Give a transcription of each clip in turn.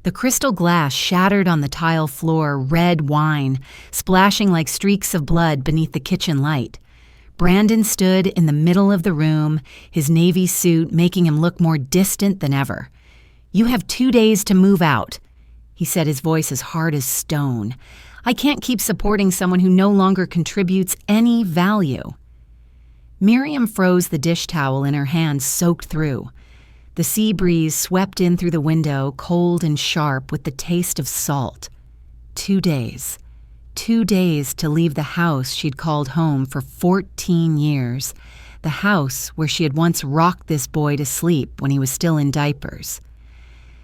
The crystal glass shattered on the tile floor, red wine, splashing like streaks of blood beneath the kitchen light. Brandon stood in the middle of the room, his navy suit making him look more distant than ever. "You have 2 days to move out," he said, his voice as hard as stone. "I can't keep supporting someone who no longer contributes any value." Miriam froze the dish towel in her hand, soaked through. The sea breeze swept in through the window, cold and sharp with the taste of salt. 2 days. 2 days to leave the house she'd called home for 14 years, the house where she had once rocked this boy to sleep when he was still in diapers.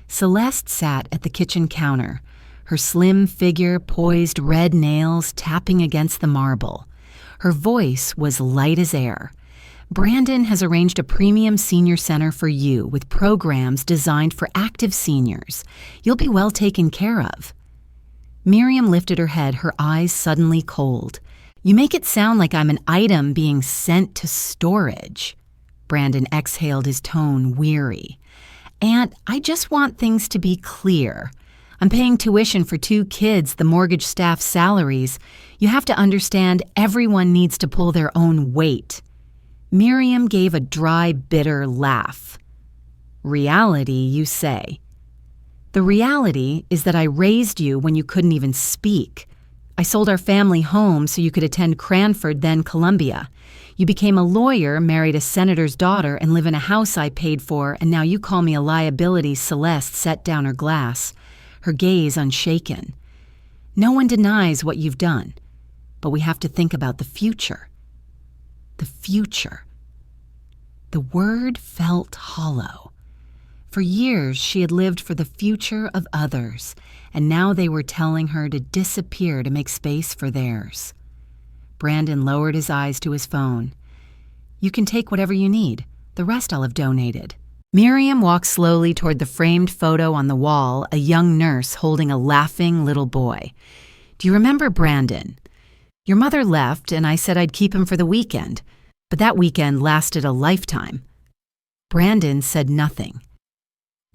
Celeste sat at the kitchen counter, her slim figure poised, red nails tapping against the marble. Her voice was light as air. "Brandon has arranged a premium senior center for you with programs designed for active seniors. You'll be well taken care of." Miriam lifted her head, her eyes suddenly cold. "You make it sound like I'm an item being sent to storage." Brandon exhaled, his tone weary. "Aunt, I just want things to be clear. I'm paying tuition for 2 kids, the mortgage staff's salaries. You have to understand everyone needs to pull their own weight." Miriam gave a dry, bitter laugh. "Reality, you say?" "The reality is that I raised you when you couldn't even speak. I sold our family home so you could attend Cranford, then Columbia. You became a lawyer, married a senator's daughter, and live in a house I paid for, and now you call me a liability." Celeste set down her glass, her gaze unshaken. "No one denies what you've done, but we have to think about the future." The future. The word felt hollow. For years she had lived for the future of others, and now they were telling her to disappear to make space for theirs. Brandon lowered his eyes to his phone. "You can take whatever you need. The rest I'll have donated." Miriam walked slowly toward the framed photo on the wall, a young nurse holding a laughing little boy. "Do you remember Brandon? Your mother left, and I said I'd keep him for the weekend, but that weekend lasted a lifetime." Brandon said nothing.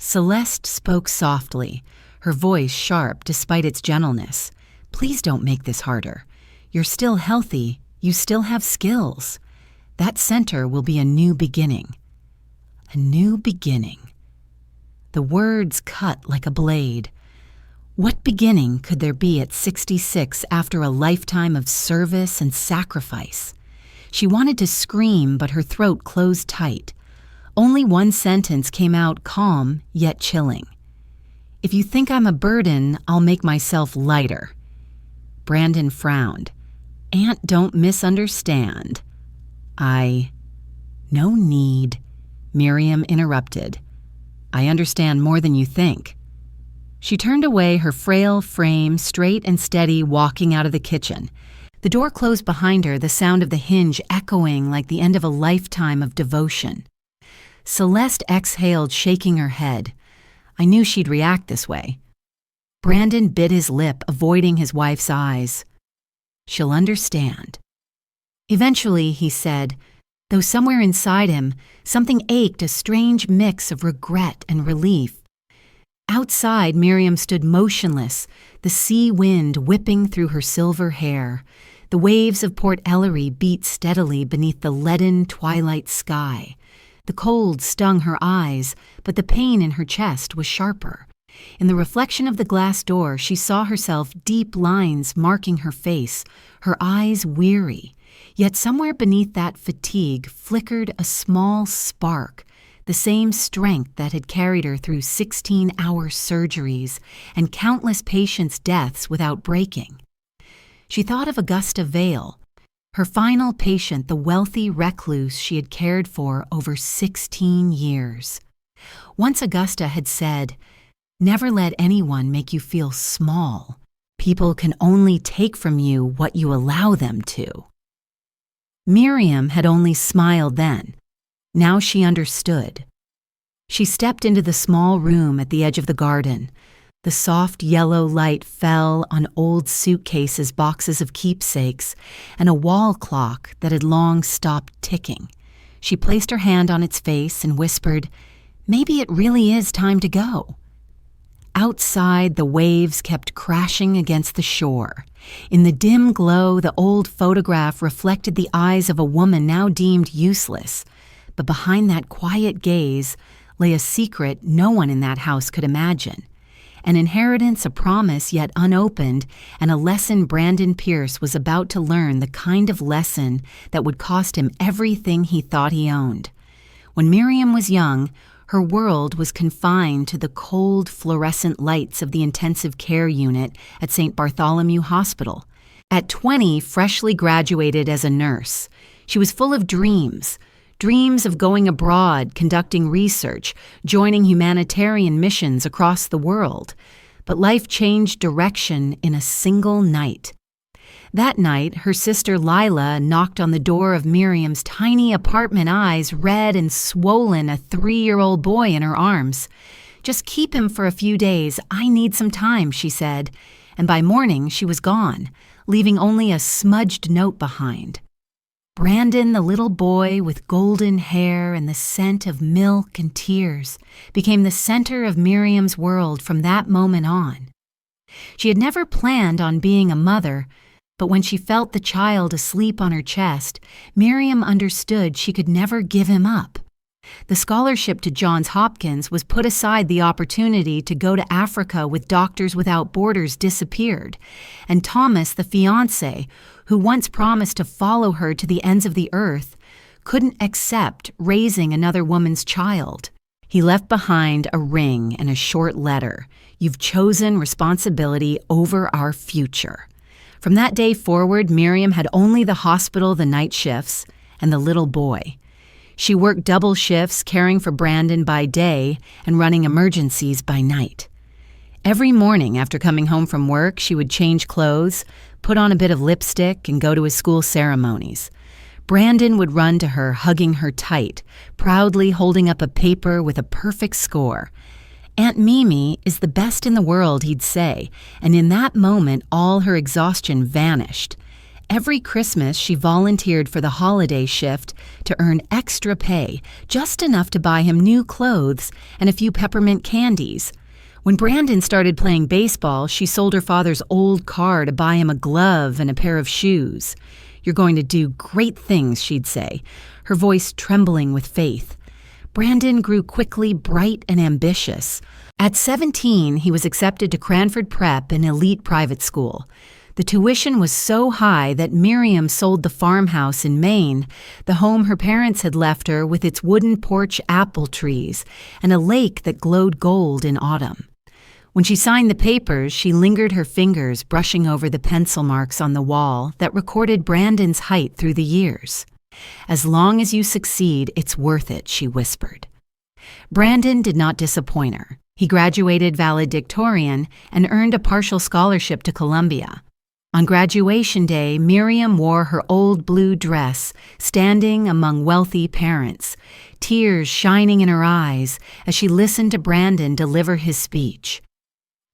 Celeste spoke softly, her voice sharp despite its gentleness. "Please don't make this harder. You're still healthy. You still have skills. That center will be a new beginning." A new beginning. The words cut like a blade. What beginning could there be at 66 after a lifetime of service and sacrifice? She wanted to scream, but her throat closed tight. Only one sentence came out, calm yet chilling. "If you think I'm a burden, I'll make myself lighter." Brandon frowned. "Aunt, don't misunderstand." "No need," Miriam interrupted. "I understand more than you think." She turned away, her frail frame straight and steady, walking out of the kitchen. The door closed behind her, the sound of the hinge echoing like the end of a lifetime of devotion. Celeste exhaled, shaking her head. "I knew she'd react this way." Brandon bit his lip, avoiding his wife's eyes. "She'll understand." Eventually, he said, though somewhere inside him, something ached, a strange mix of regret and relief. Outside, Miriam stood motionless, the sea wind whipping through her silver hair. The waves of Port Ellery beat steadily beneath the leaden twilight sky. The cold stung her eyes, but the pain in her chest was sharper. In the reflection of the glass door, she saw herself, deep lines marking her face, her eyes weary. Yet somewhere beneath that fatigue flickered a small spark, the same strength that had carried her through 16-hour surgeries and countless patients' deaths without breaking. She thought of Augusta Vale, her final patient, the wealthy recluse she had cared for over 16 years. Once Augusta had said, "Never let anyone make you feel small. People can only take from you what you allow them to." Miriam had only smiled then. Now she understood. She stepped into the small room at the edge of the garden. The soft yellow light fell on old suitcases, boxes of keepsakes, and a wall clock that had long stopped ticking. She placed her hand on its face and whispered, "Maybe it really is time to go." Outside, the waves kept crashing against the shore. In the dim glow, the old photograph reflected the eyes of a woman now deemed useless. But behind that quiet gaze lay a secret no one in that house could imagine. An inheritance, a promise yet unopened, and a lesson Brandon Pierce was about to learn, the kind of lesson that would cost him everything he thought he owned. When Miriam was young, her world was confined to the cold, fluorescent lights of the intensive care unit at St. Bartholomew Hospital. At 20, freshly graduated as a nurse, she was full of dreams of going abroad, conducting research, joining humanitarian missions across the world. But life changed direction in a single night. That night, her sister Lila knocked on the door of Miriam's tiny apartment, eyes red and swollen, a 3-year-old boy in her arms. "Just keep him for a few days. I need some time," she said. And by morning, she was gone, leaving only a smudged note behind. Brandon, the little boy with golden hair and the scent of milk and tears, became the center of Miriam's world from that moment on. She had never planned on being a mother, but when she felt the child asleep on her chest, Miriam understood she could never give him up. The scholarship to Johns Hopkins was put aside. The opportunity to go to Africa with Doctors Without Borders disappeared, and Thomas, the fiancé, who once promised to follow her to the ends of the earth, couldn't accept raising another woman's child. He left behind a ring and a short letter. "You've chosen responsibility over our future." From that day forward, Miriam had only the hospital, the night shifts, and the little boy. She worked double shifts, caring for Brandon by day and running emergencies by night. Every morning after coming home from work, she would change clothes, put on a bit of lipstick, and go to his school ceremonies. Brandon would run to her, hugging her tight, proudly holding up a paper with a perfect score. "Aunt Mimi is the best in the world," he'd say, and in that moment all her exhaustion vanished. Every Christmas, she volunteered for the holiday shift to earn extra pay, just enough to buy him new clothes and a few peppermint candies. When Brandon started playing baseball, she sold her father's old car to buy him a glove and a pair of shoes. "You're going to do great things," she'd say, her voice trembling with faith. Brandon grew quickly bright and ambitious. At 17, he was accepted to Cranford Prep, an elite private school. The tuition was so high that Miriam sold the farmhouse in Maine, the home her parents had left her with its wooden porch apple trees and a lake that glowed gold in autumn. When she signed the papers, she lingered her fingers brushing over the pencil marks on the wall that recorded Brandon's height through the years. "As long as you succeed, it's worth it," she whispered. Brandon did not disappoint her. He graduated valedictorian and earned a partial scholarship to Columbia. On graduation day, Miriam wore her old blue dress, standing among wealthy parents, tears shining in her eyes as she listened to Brandon deliver his speech.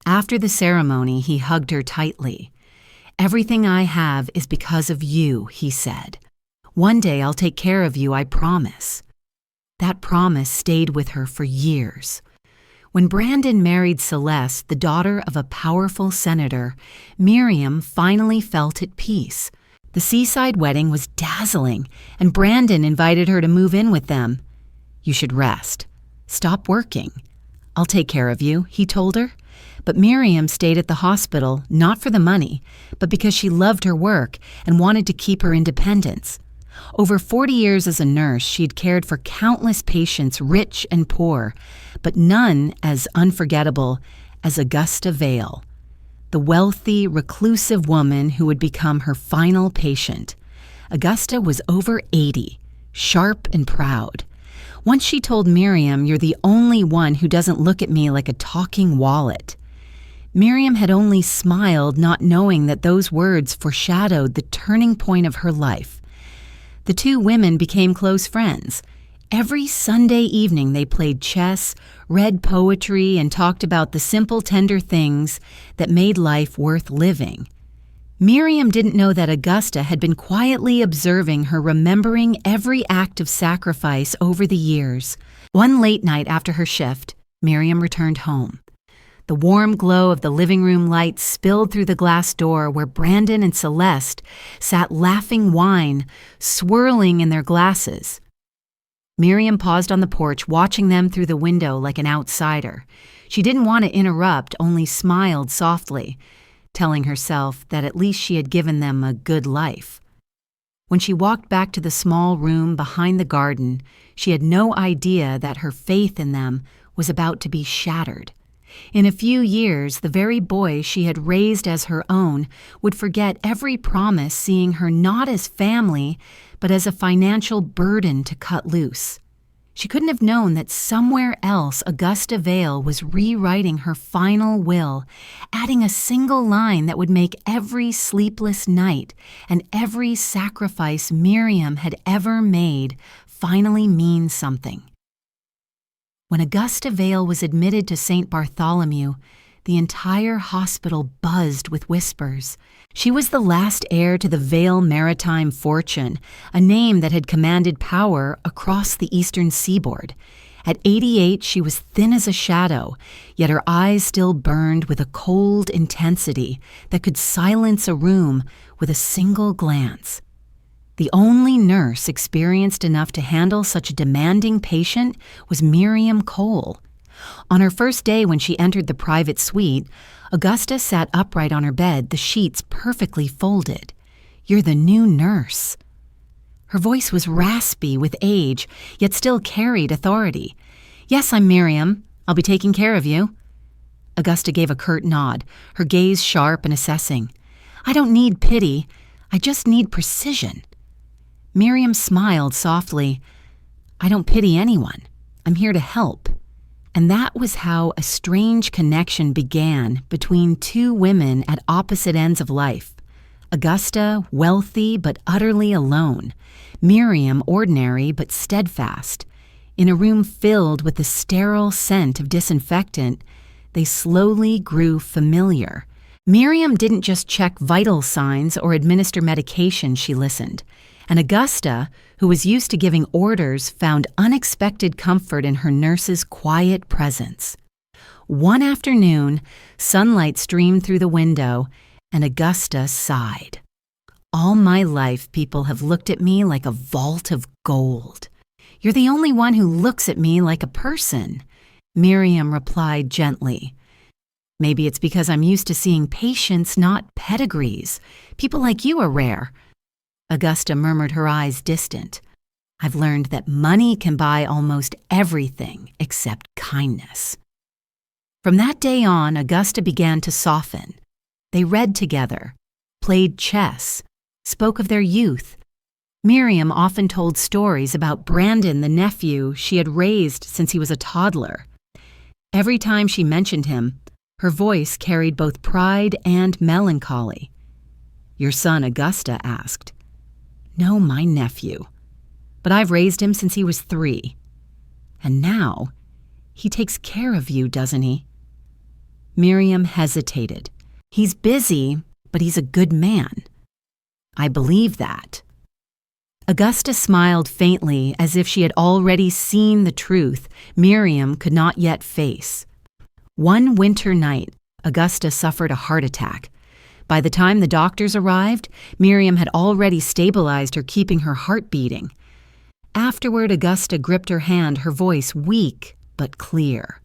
After the ceremony, he hugged her tightly. "Everything I have is because of you," he said. "One day I'll take care of you, I promise." That promise stayed with her for years. When Brandon married Celeste, the daughter of a powerful senator, Miriam finally felt at peace. The seaside wedding was dazzling, and Brandon invited her to move in with them. "You should rest. Stop working. I'll take care of you," he told her. But Miriam stayed at the hospital, not for the money, but because she loved her work and wanted to keep her independence. Over 40 years as a nurse, she had cared for countless patients, rich and poor, but none as unforgettable as Augusta Vale, the wealthy, reclusive woman who would become her final patient. Augusta was over 80, sharp and proud. Once she told Miriam, "You're the only one who doesn't look at me like a talking wallet." Miriam had only smiled, not knowing that those words foreshadowed the turning point of her life. The two women became close friends. Every Sunday evening they played chess, read poetry, and talked about the simple, tender things that made life worth living. Miriam didn't know that Augusta had been quietly observing her, remembering every act of sacrifice over the years. One late night after her shift, Miriam returned home. The warm glow of the living room lights spilled through the glass door where Brandon and Celeste sat laughing wine, swirling in their glasses. Miriam paused on the porch, watching them through the window like an outsider. She didn't want to interrupt, only smiled softly, telling herself that at least she had given them a good life. When she walked back to the small room behind the garden, she had no idea that her faith in them was about to be shattered. In a few years, the very boy she had raised as her own would forget every promise, seeing her not as family, but as a financial burden to cut loose. She couldn't have known that somewhere else Augusta Vale was rewriting her final will, adding a single line that would make every sleepless night and every sacrifice Miriam had ever made finally mean something. When Augusta Vale was admitted to St. Bartholomew, the entire hospital buzzed with whispers. She was the last heir to the Vale maritime fortune, a name that had commanded power across the eastern seaboard. At 88, she was thin as a shadow, yet her eyes still burned with a cold intensity that could silence a room with a single glance. The only nurse experienced enough to handle such a demanding patient was Miriam Cole. On her first day when she entered the private suite, Augusta sat upright on her bed, the sheets perfectly folded. "You're the new nurse." Her voice was raspy with age, yet still carried authority. "Yes, I'm Miriam. I'll be taking care of you." Augusta gave a curt nod, her gaze sharp and assessing. "I don't need pity. I just need precision." Miriam smiled softly. "I don't pity anyone. I'm here to help." And that was how a strange connection began between two women at opposite ends of life. Augusta, wealthy but utterly alone. Miriam, ordinary but steadfast. In a room filled with the sterile scent of disinfectant, they slowly grew familiar. Miriam didn't just check vital signs or administer medication, she listened. And Augusta, who was used to giving orders, found unexpected comfort in her nurse's quiet presence. One afternoon, sunlight streamed through the window, and Augusta sighed. "All my life, people have looked at me like a vault of gold. You're the only one who looks at me like a person," Miriam replied gently. "Maybe it's because I'm used to seeing patients, not pedigrees. People like you are rare." Augusta murmured, her eyes distant. "I've learned that money can buy almost everything except kindness." From that day on, Augusta began to soften. They read together, played chess, spoke of their youth. Miriam often told stories about Brandon, the nephew she had raised since he was a toddler. Every time she mentioned him, her voice carried both pride and melancholy. "Your son, Augusta?" asked. "No, my nephew. But I've raised him since he was 3. And now, he takes care of you, doesn't he?" Miriam hesitated. "He's busy, but he's a good man." "I believe that." Augusta smiled faintly, as if she had already seen the truth Miriam could not yet face. One winter night, Augusta suffered a heart attack. By the time the doctors arrived, Miriam had already stabilized her, keeping her heart beating. Afterward, Augusta gripped her hand, her voice weak but clear.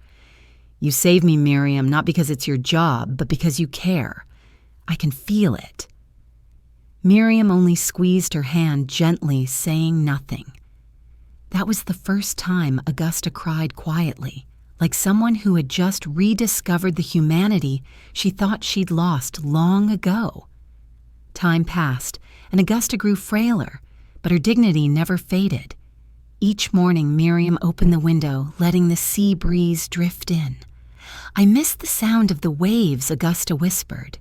"You saved me, Miriam, not because it's your job, but because you care. I can feel it." Miriam only squeezed her hand gently, saying nothing. That was the first time Augusta cried quietly, like someone who had just rediscovered the humanity she thought she'd lost long ago. Time passed, and Augusta grew frailer, but her dignity never faded. Each morning, Miriam opened the window, letting the sea breeze drift in. "I miss the sound of the waves," Augusta whispered.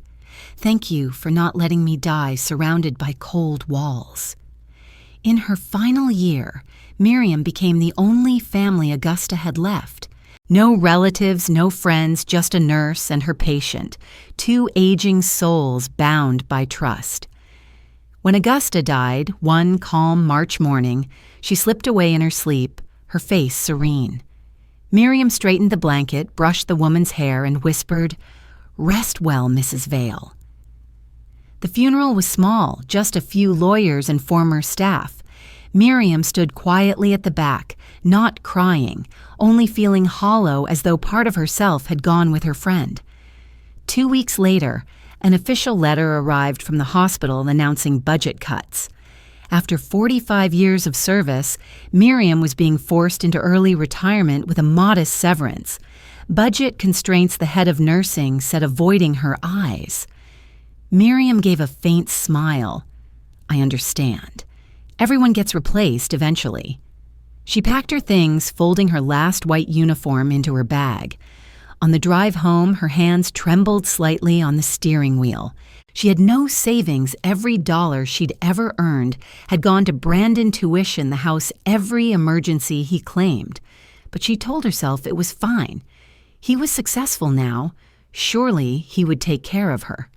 "Thank you for not letting me die surrounded by cold walls." In her final year, Miriam became the only family Augusta had left. No relatives, no friends, just a nurse and her patient, 2 aging souls bound by trust. When Augusta died, one calm March morning, she slipped away in her sleep, her face serene. Miriam straightened the blanket, brushed the woman's hair, and whispered, "Rest well, Mrs. Vale." The funeral was small, just a few lawyers and former staff. Miriam stood quietly at the back, not crying, only feeling hollow as though part of herself had gone with her friend. 2 weeks later, an official letter arrived from the hospital announcing budget cuts. After 45 years of service, Miriam was being forced into early retirement with a modest severance. Budget constraints the head of nursing said avoiding her eyes. Miriam gave a faint smile. "I understand. Everyone gets replaced eventually." She packed her things, folding her last white uniform into her bag. On the drive home, her hands trembled slightly on the steering wheel. She had no savings. Every dollar she'd ever earned had gone to Brandon tuition the house every emergency he claimed. But she told herself it was fine. He was successful now. Surely he would take care of her.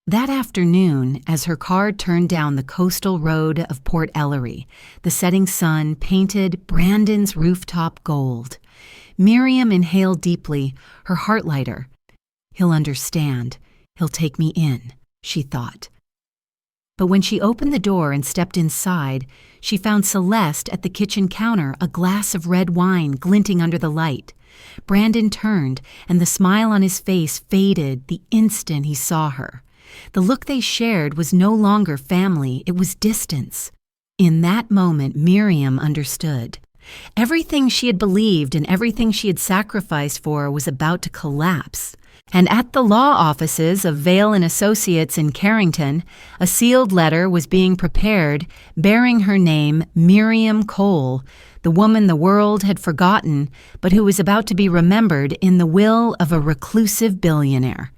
That afternoon, as her car turned down the coastal road of Port Ellery, the setting sun painted Brandon's rooftop gold. Miriam inhaled deeply, her heart lighter. "He'll understand. He'll take me in," she thought. But when she opened the door and stepped inside, she found Celeste at the kitchen counter, a glass of red wine glinting under the light. Brandon turned, and the smile on his face faded the instant he saw her. The look they shared was no longer family, it was distance. In that moment, Miriam understood. Everything she had believed and everything she had sacrificed for was about to collapse. And at the law offices of Vale and Associates in Carrington, a sealed letter was being prepared bearing her name, Miriam Cole, the woman the world had forgotten, but who was about to be remembered in the will of a reclusive billionaire.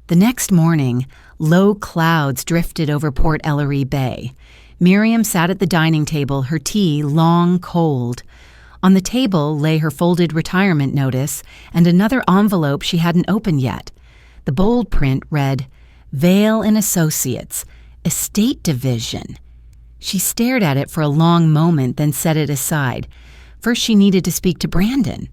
The next morning, low clouds drifted over Port Ellery Bay. Miriam sat at the dining table, her tea long cold. On the table lay her folded retirement notice and another envelope she hadn't opened yet. The bold print read, "Vale and Associates, Estate Division." She stared at it for a long moment, then set it aside. First she needed to speak to Brandon.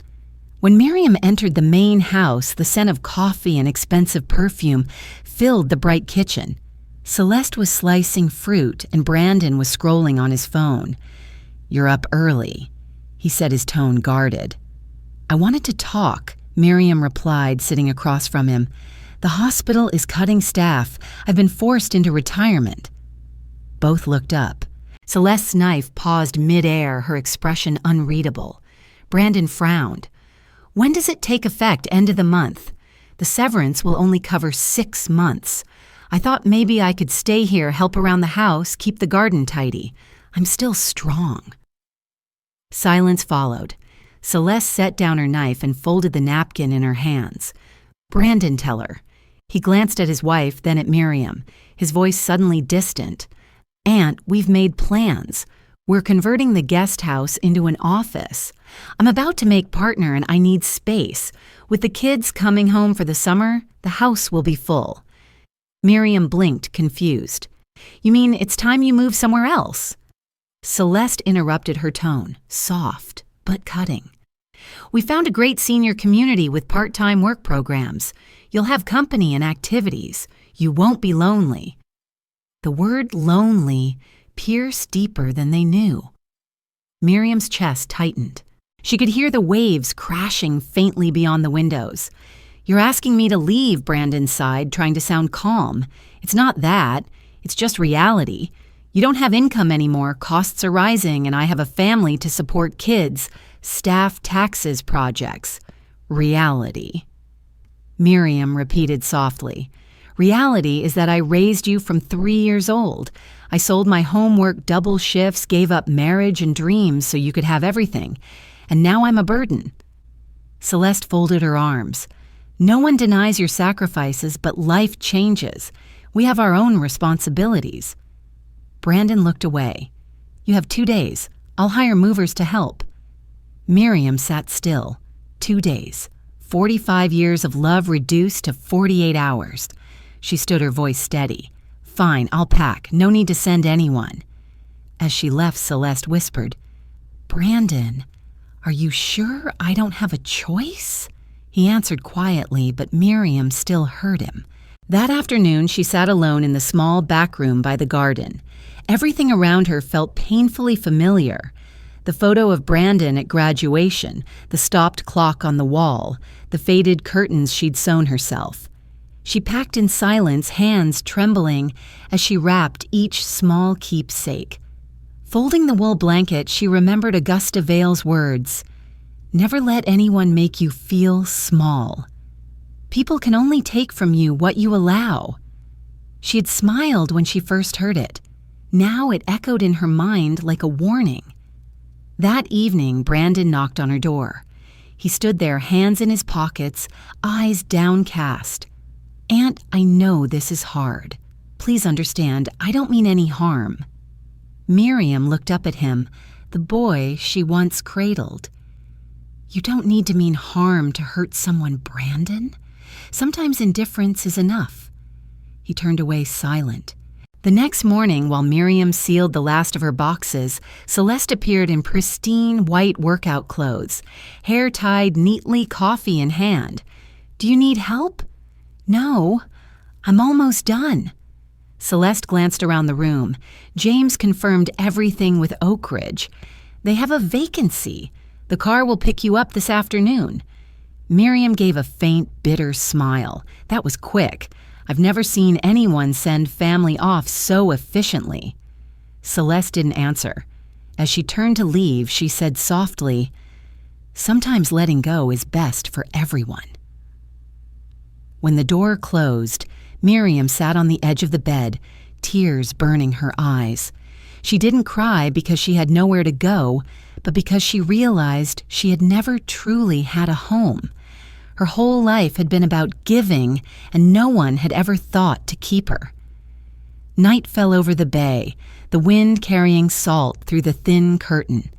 When Miriam entered the main house, the scent of coffee and expensive perfume filled the bright kitchen. Celeste was slicing fruit and Brandon was scrolling on his phone. "You're up early," he said, his tone guarded. "I wanted to talk," Miriam replied, sitting across from him. "The hospital is cutting staff. I've been forced into retirement." Both looked up. Celeste's knife paused mid-air, her expression unreadable. Brandon frowned. "When does it take effect? End of the month. The severance will only cover 6 months. I thought maybe I could stay here, help around the house, keep the garden tidy. I'm still strong." Silence followed. Celeste set down her knife and folded the napkin in her hands. "Brandon, tell her." He glanced at his wife, then at Miriam, his voice suddenly distant. "Aunt, we've made plans. We're converting the guest house into an office. I'm about to make partner and I need space. With the kids coming home for the summer, the house will be full." Miriam blinked, confused. "You mean it's time you move somewhere else?" Celeste interrupted her tone, soft but cutting. "We found a great senior community with part-time work programs. You'll have company and activities. You won't be lonely." The word lonely pierced deeper than they knew. Miriam's chest tightened. She could hear the waves crashing faintly beyond the windows. "You're asking me to leave," Brandon sighed, trying to sound calm. "It's not that. It's just reality. You don't have income anymore, costs are rising, and I have a family to support kids, staff, taxes, projects. Reality." Miriam repeated softly. "Reality is that I raised you from 3 years old. I sold my homework double shifts, gave up marriage and dreams so you could have everything. And now I'm a burden." Celeste folded her arms. "No one denies your sacrifices, but life changes. We have our own responsibilities." Brandon looked away. "You have 2 days. I'll hire movers to help." Miriam sat still. 2 days. 45 years of love reduced to 48 hours. She stood, her voice steady. "Fine, I'll pack. No need to send anyone." As she left, Celeste whispered, "Brandon, "Are you sure I don't have a choice?" He answered quietly, but Miriam still heard him. That afternoon, she sat alone in the small back room by the garden. Everything around her felt painfully familiar. The photo of Brandon at graduation, the stopped clock on the wall, the faded curtains she'd sewn herself. She packed in silence, hands trembling as she wrapped each small keepsake. Folding the wool blanket, she remembered Augusta Vale's words, "Never let anyone make you feel small. People can only take from you what you allow." She had smiled when she first heard it. Now it echoed in her mind like a warning. That evening, Brandon knocked on her door. He stood there, hands in his pockets, eyes downcast. "Aunt, I know this is hard. Please understand, I don't mean any harm." Miriam looked up at him, the boy she once cradled. "You don't need to mean harm to hurt someone, Brandon. Sometimes indifference is enough." He turned away silent. The next morning, while Miriam sealed the last of her boxes, Celeste appeared in pristine white workout clothes, hair tied neatly, coffee in hand. "Do you need help?" "No, I'm almost done." Celeste glanced around the room. James confirmed everything with Oak Ridge. "They have a vacancy. The car will pick you up this afternoon." Miriam gave a faint, bitter smile. That was quick. I've never seen anyone send family off so efficiently. Celeste didn't answer. As she turned to leave, she said softly, "Sometimes letting go is best for everyone." When the door closed, Miriam sat on the edge of the bed, tears burning her eyes. She didn't cry because she had nowhere to go, but because she realized she had never truly had a home. Her whole life had been about giving, and no one had ever thought to keep her. Night fell over the bay, the wind carrying salt through the thin curtain.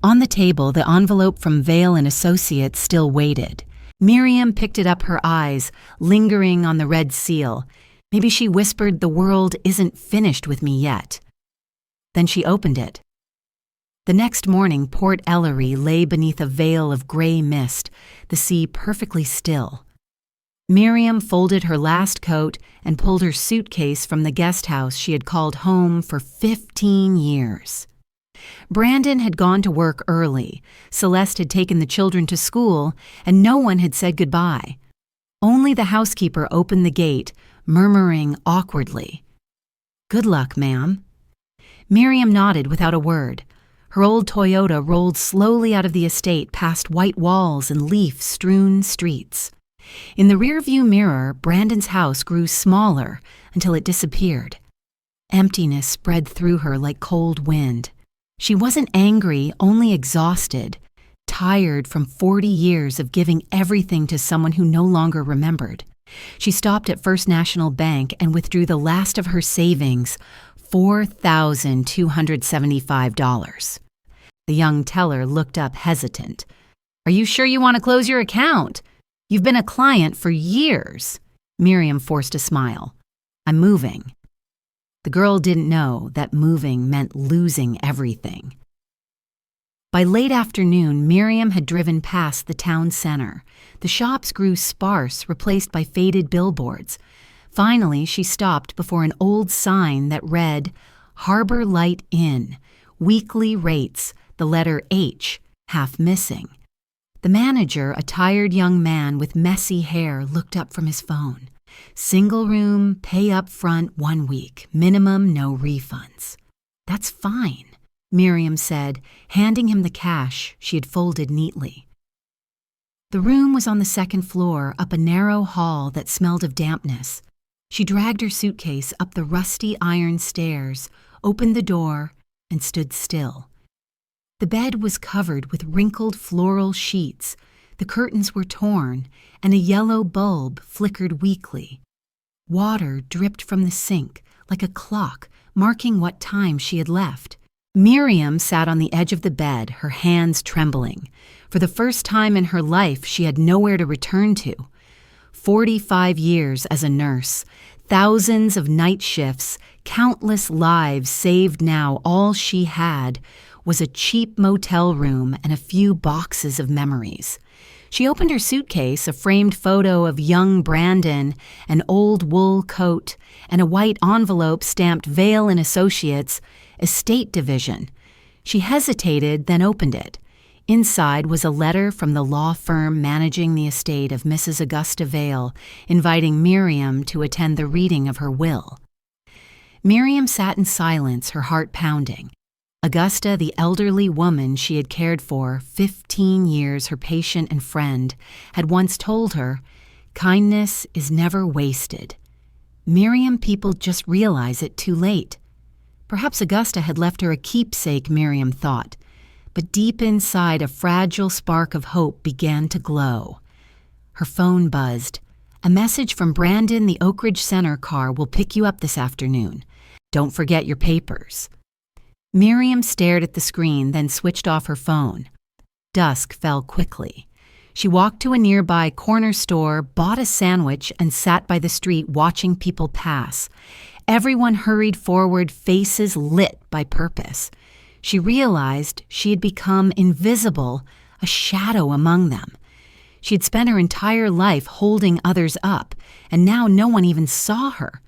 On the table, the envelope from Vale and Associates still waited. Miriam picked it up, her eyes lingering on the red seal. Maybe she whispered, "The world isn't finished with me yet." Then she opened it. The next morning, Port Ellery lay beneath a veil of gray mist, the sea perfectly still. Miriam folded her last coat and pulled her suitcase from the guest house she had called home for 15 years. Brandon had gone to work early, Celeste had taken the children to school, and no one had said goodbye. Only the housekeeper opened the gate, murmuring awkwardly, "Good luck, ma'am." Miriam nodded without a word. Her old Toyota rolled slowly out of the estate past white walls and leaf-strewn streets. In the rearview mirror, Brandon's house grew smaller until it disappeared. Emptiness spread through her like cold wind. She wasn't angry, only exhausted, tired from 40 years of giving everything to someone who no longer remembered. She stopped at First National Bank and withdrew the last of her savings, $4,275. The young teller looked up hesitant. "Are you sure you want to close your account? You've been a client for years." Miriam forced a smile. "I'm moving." The girl didn't know that moving meant losing everything. By late afternoon, Miriam had driven past the town center. The shops grew sparse, replaced by faded billboards. Finally, she stopped before an old sign that read, "Harbor Light Inn, weekly rates, the letter H, half missing." The manager, a tired young man with messy hair, looked up from his phone. "Single room, pay up front 1 week, minimum no refunds." "That's fine," Miriam said, handing him the cash she had folded neatly. The room was on the second floor, up a narrow hall that smelled of dampness. She dragged her suitcase up the rusty iron stairs, opened the door, and stood still. The bed was covered with wrinkled floral sheets, the curtains were torn, and a yellow bulb flickered weakly. Water dripped from the sink like a clock, marking what time she had left. Miriam sat on the edge of the bed, her hands trembling. For the first time in her life, she had nowhere to return to. 45 years as a nurse, thousands of night shifts, countless lives saved now, all she had was a cheap motel room and a few boxes of memories. She opened her suitcase, a framed photo of young Brandon, an old wool coat, and a white envelope stamped Vale and Associates, Estate Division. She hesitated, then opened it. Inside was a letter from the law firm managing the estate of Mrs. Augusta Vale, inviting Miriam to attend the reading of her will. Miriam sat in silence, her heart pounding. Augusta, the elderly woman she had cared for, 15 years her patient and friend, had once told her, "Kindness is never wasted." Miriam people just realize it too late. Perhaps Augusta had left her a keepsake, Miriam thought, but deep inside a fragile spark of hope began to glow. Her phone buzzed. "A message from Brandon, the Oak Ridge Center car will pick you up this afternoon. Don't forget your papers." Miriam stared at the screen, then switched off her phone. Dusk fell quickly. She walked to a nearby corner store, bought a sandwich, and sat by the street watching people pass. Everyone hurried forward, faces lit by purpose. She realized she had become invisible, a shadow among them. She had spent her entire life holding others up, and now no one even saw her.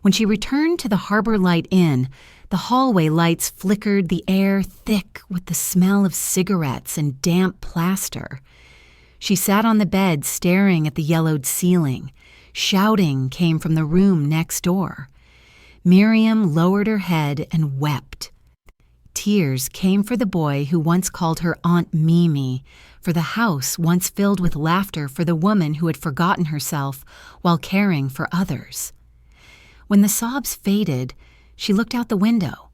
When she returned to the Harbor Light Inn, the hallway lights flickered, the air thick with the smell of cigarettes and damp plaster. She sat on the bed staring at the yellowed ceiling. Shouting came from the room next door. Miriam lowered her head and wept. Tears came for the boy who once called her Aunt Mimi, for the house once filled with laughter for the woman who had forgotten herself while caring for others. When the sobs faded, she looked out the window.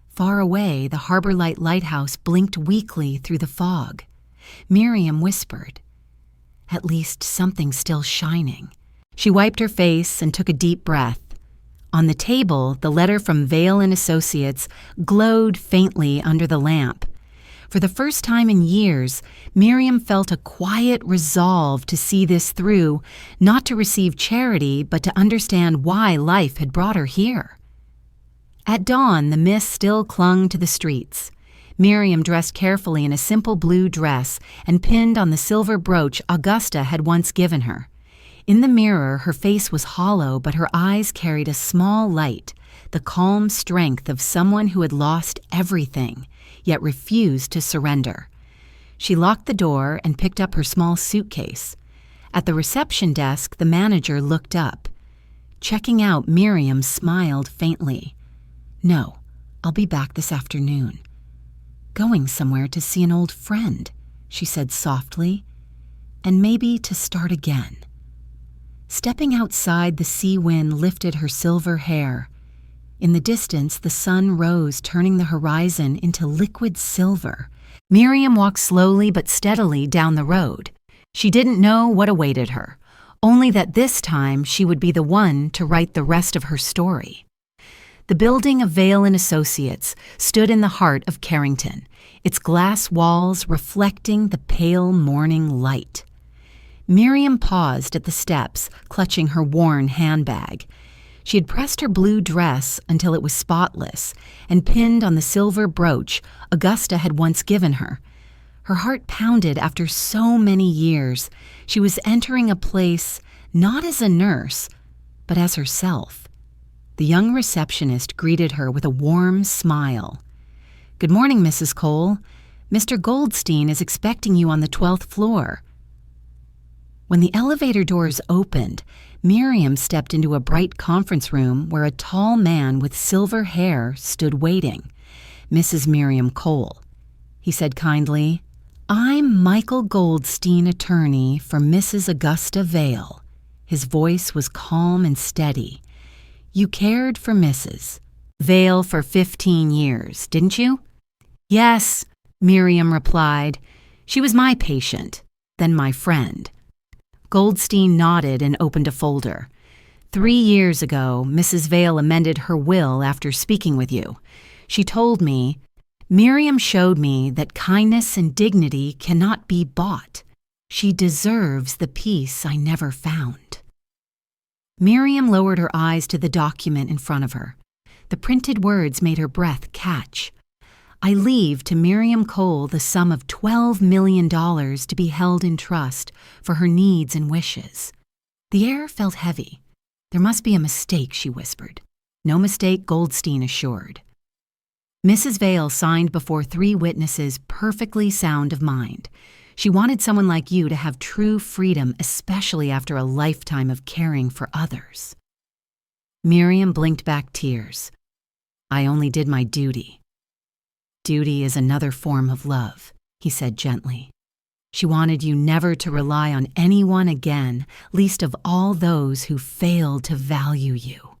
Far away, the Harbor Light lighthouse blinked weakly through the fog. Miriam whispered, "At least something's still shining." She wiped her face and took a deep breath. On the table, the letter from Vale and Associates glowed faintly under the lamp. For the first time in years, Miriam felt a quiet resolve to see this through, not to receive charity, but to understand why life had brought her here. At dawn, the mist still clung to the streets. Miriam dressed carefully in a simple blue dress and pinned on the silver brooch Augusta had once given her. In the mirror, her face was hollow, but her eyes carried a small light, the calm strength of someone who had lost everything, yet refused to surrender. She locked the door and picked up her small suitcase. At the reception desk, the manager looked up. Checking out, Miriam smiled faintly. "No, I'll be back this afternoon." "Going somewhere to see an old friend," she said softly, "and maybe to start again." Stepping outside, the sea wind lifted her silver hair. In the distance, the sun rose, turning the horizon into liquid silver. Miriam walked slowly but steadily down the road. She didn't know what awaited her, only that this time she would be the one to write the rest of her story. The building of Vale and Associates stood in the heart of Carrington, its glass walls reflecting the pale morning light. Miriam paused at the steps, clutching her worn handbag. She had pressed her blue dress until it was spotless and pinned on the silver brooch Augusta had once given her. Her heart pounded after so many years. She was entering a place not as a nurse, but as herself. The young receptionist greeted her with a warm smile. "Good morning, Mrs. Cole. Mr. Goldstein is expecting you on the 12th floor." When the elevator doors opened, Miriam stepped into a bright conference room where a tall man with silver hair stood waiting. "Mrs. Miriam Cole," he said kindly. "I'm Michael Goldstein, attorney for Mrs. Augusta Vale." His voice was calm and steady. "You cared for Mrs. Vale for 15 years, didn't you?" "Yes," Miriam replied. "She was my patient, then my friend." Goldstein nodded and opened a folder. 3 years ago, Mrs. Vale amended her will after speaking with you. She told me, "Miriam showed me that kindness and dignity cannot be bought. She deserves the peace I never found." Miriam lowered her eyes to the document in front of her. The printed words made her breath catch. I leave to Miriam Cole the sum of $12 million to be held in trust for her needs and wishes." The air felt heavy. "There must be a mistake," she whispered. "No mistake," Goldstein assured. Mrs. Vale signed before 3 witnesses perfectly sound of mind. She wanted someone like you to have true freedom, especially after a lifetime of caring for others. Miriam blinked back tears. "I only did my duty." "Duty is another form of love," he said gently. "She wanted you never to rely on anyone again, least of all those who failed to value you."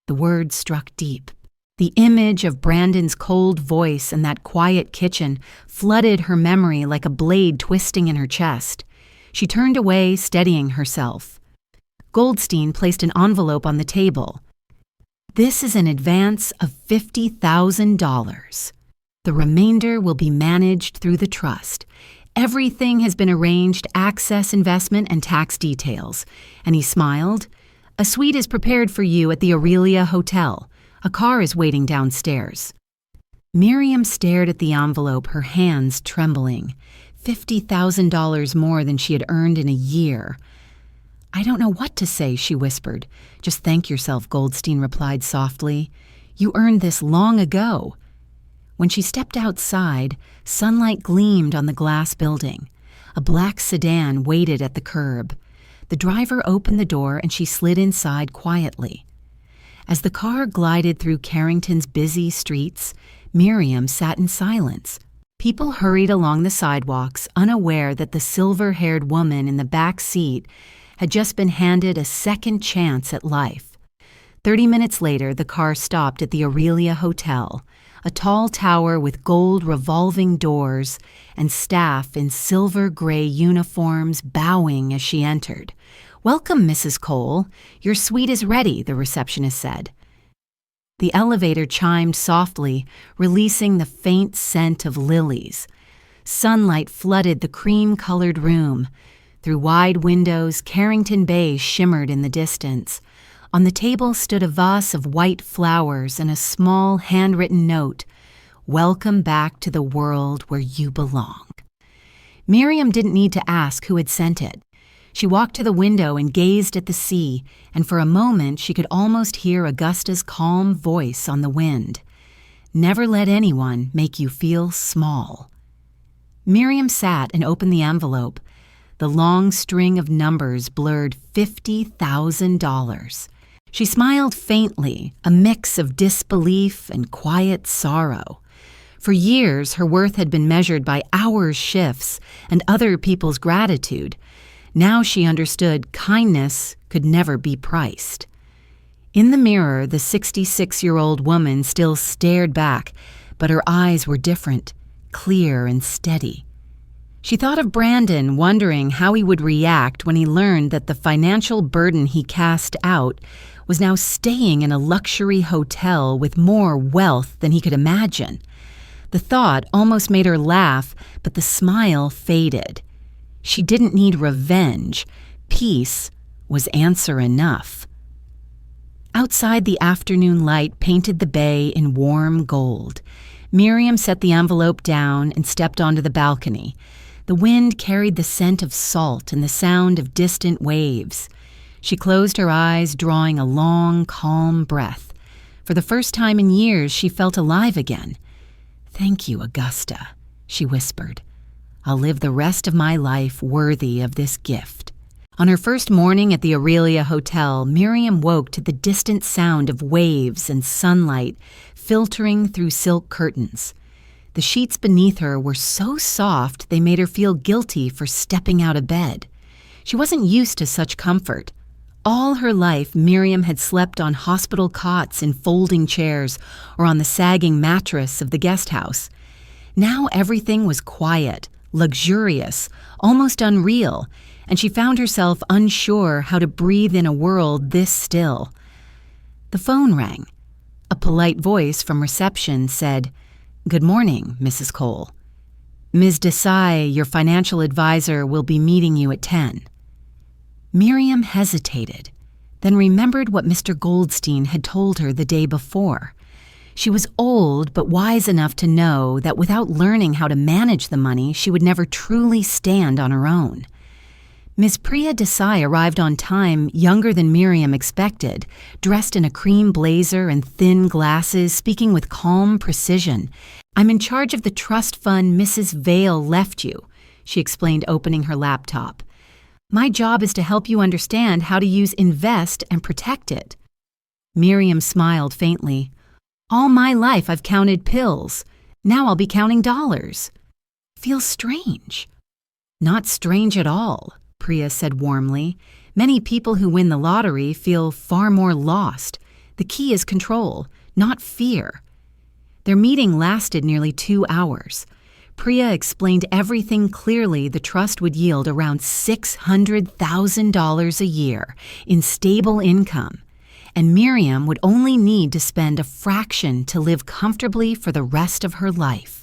The words struck deep. The image of Brandon's cold voice in that quiet kitchen flooded her memory like a blade twisting in her chest. She turned away, steadying herself. Goldstein placed an envelope on the table. "This is an advance of $50,000. The remainder will be managed through the trust. Everything has been arranged, access, investment, and tax details." And he smiled. "A suite is prepared for you at the Aurelia Hotel. A car is waiting downstairs." Miriam stared at the envelope, her hands trembling. $50,000 more than she had earned in a year. "I don't know what to say," she whispered. "Just thank yourself," Goldstein replied softly. "You earned this long ago." When she stepped outside, sunlight gleamed on the glass building. A black sedan waited at the curb. The driver opened the door and she slid inside quietly. As the car glided through Carrington's busy streets, Miriam sat in silence. People hurried along the sidewalks, unaware that the silver-haired woman in the back seat had just been handed a second chance at life. 30 minutes later, the car stopped at the Aurelia Hotel, a tall tower with gold revolving doors and staff in silver-gray uniforms bowing as she entered. "Welcome, Mrs. Cole. Your suite is ready," the receptionist said. The elevator chimed softly, releasing the faint scent of lilies. Sunlight flooded the cream-colored room. Through wide windows, Carrington Bay shimmered in the distance. On the table stood a vase of white flowers and a small handwritten note, "Welcome back to the world where you belong." Miriam didn't need to ask who had sent it. She walked to the window and gazed at the sea, and for a moment she could almost hear Augusta's calm voice on the wind. "Never let anyone make you feel small." Miriam sat and opened the envelope. The long string of numbers blurred $50,000. She smiled faintly, a mix of disbelief and quiet sorrow. For years, her worth had been measured by hours shifts and other people's gratitude. Now she understood kindness could never be priced. In the mirror, the 66-year-old woman still stared back, but her eyes were different, clear and steady. She thought of Brandon, wondering how he would react when he learned that the financial burden he cast out was now staying in a luxury hotel with more wealth than he could imagine. The thought almost made her laugh, but the smile faded. She didn't need revenge. Peace was answer enough. Outside, the afternoon light painted the bay in warm gold. Miriam set the envelope down and stepped onto the balcony. The wind carried the scent of salt and the sound of distant waves. She closed her eyes, drawing a long, calm breath. For the first time in years, she felt alive again. "Thank you, Augusta," she whispered. "I'll live the rest of my life worthy of this gift." On her first morning at the Aurelia Hotel, Miriam woke to the distant sound of waves and sunlight filtering through silk curtains. The sheets beneath her were so soft they made her feel guilty for stepping out of bed. She wasn't used to such comfort. All her life, Miriam had slept on hospital cots in folding chairs or on the sagging mattress of the guest house. Now everything was quiet, luxurious, almost unreal, and she found herself unsure how to breathe in a world this still. The phone rang. A polite voice from reception said, "Good morning, Mrs. Cole. Ms. Desai, your financial advisor, will be meeting you at 10. Miriam hesitated, then remembered what Mr. Goldstein had told her the day before. She was old but wise enough to know that without learning how to manage the money, she would never truly stand on her own. Miss Priya Desai arrived on time, younger than Miriam expected, dressed in a cream blazer and thin glasses, speaking with calm precision. "I'm in charge of the trust fund Mrs. Vale left you," she explained, opening her laptop. "My job is to help you understand how to use invest and protect it." Miriam smiled faintly. "All my life I've counted pills. Now I'll be counting dollars. Feels strange." "Not strange at all," Priya said warmly. "Many people who win the lottery feel far more lost. The key is control, not fear." Their meeting lasted nearly 2 hours. Priya explained everything clearly. The trust would yield around $600,000 a year in stable income, and Miriam would only need to spend a fraction to live comfortably for the rest of her life.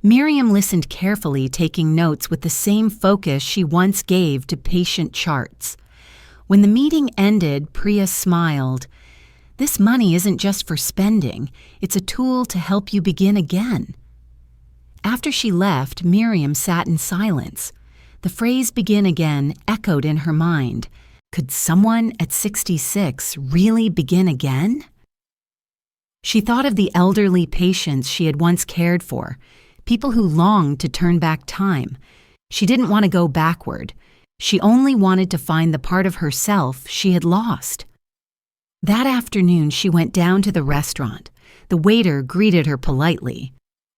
Miriam listened carefully, taking notes with the same focus she once gave to patient charts. When the meeting ended, Priya smiled. "This money isn't just for spending, it's a tool to help you begin again." After she left, Miriam sat in silence. The phrase "begin again" echoed in her mind. Could someone at 66 really begin again? She thought of the elderly patients she had once cared for, people who longed to turn back time. She didn't want to go backward. She only wanted to find the part of herself she had lost. That afternoon, she went down to the restaurant. The waiter greeted her politely.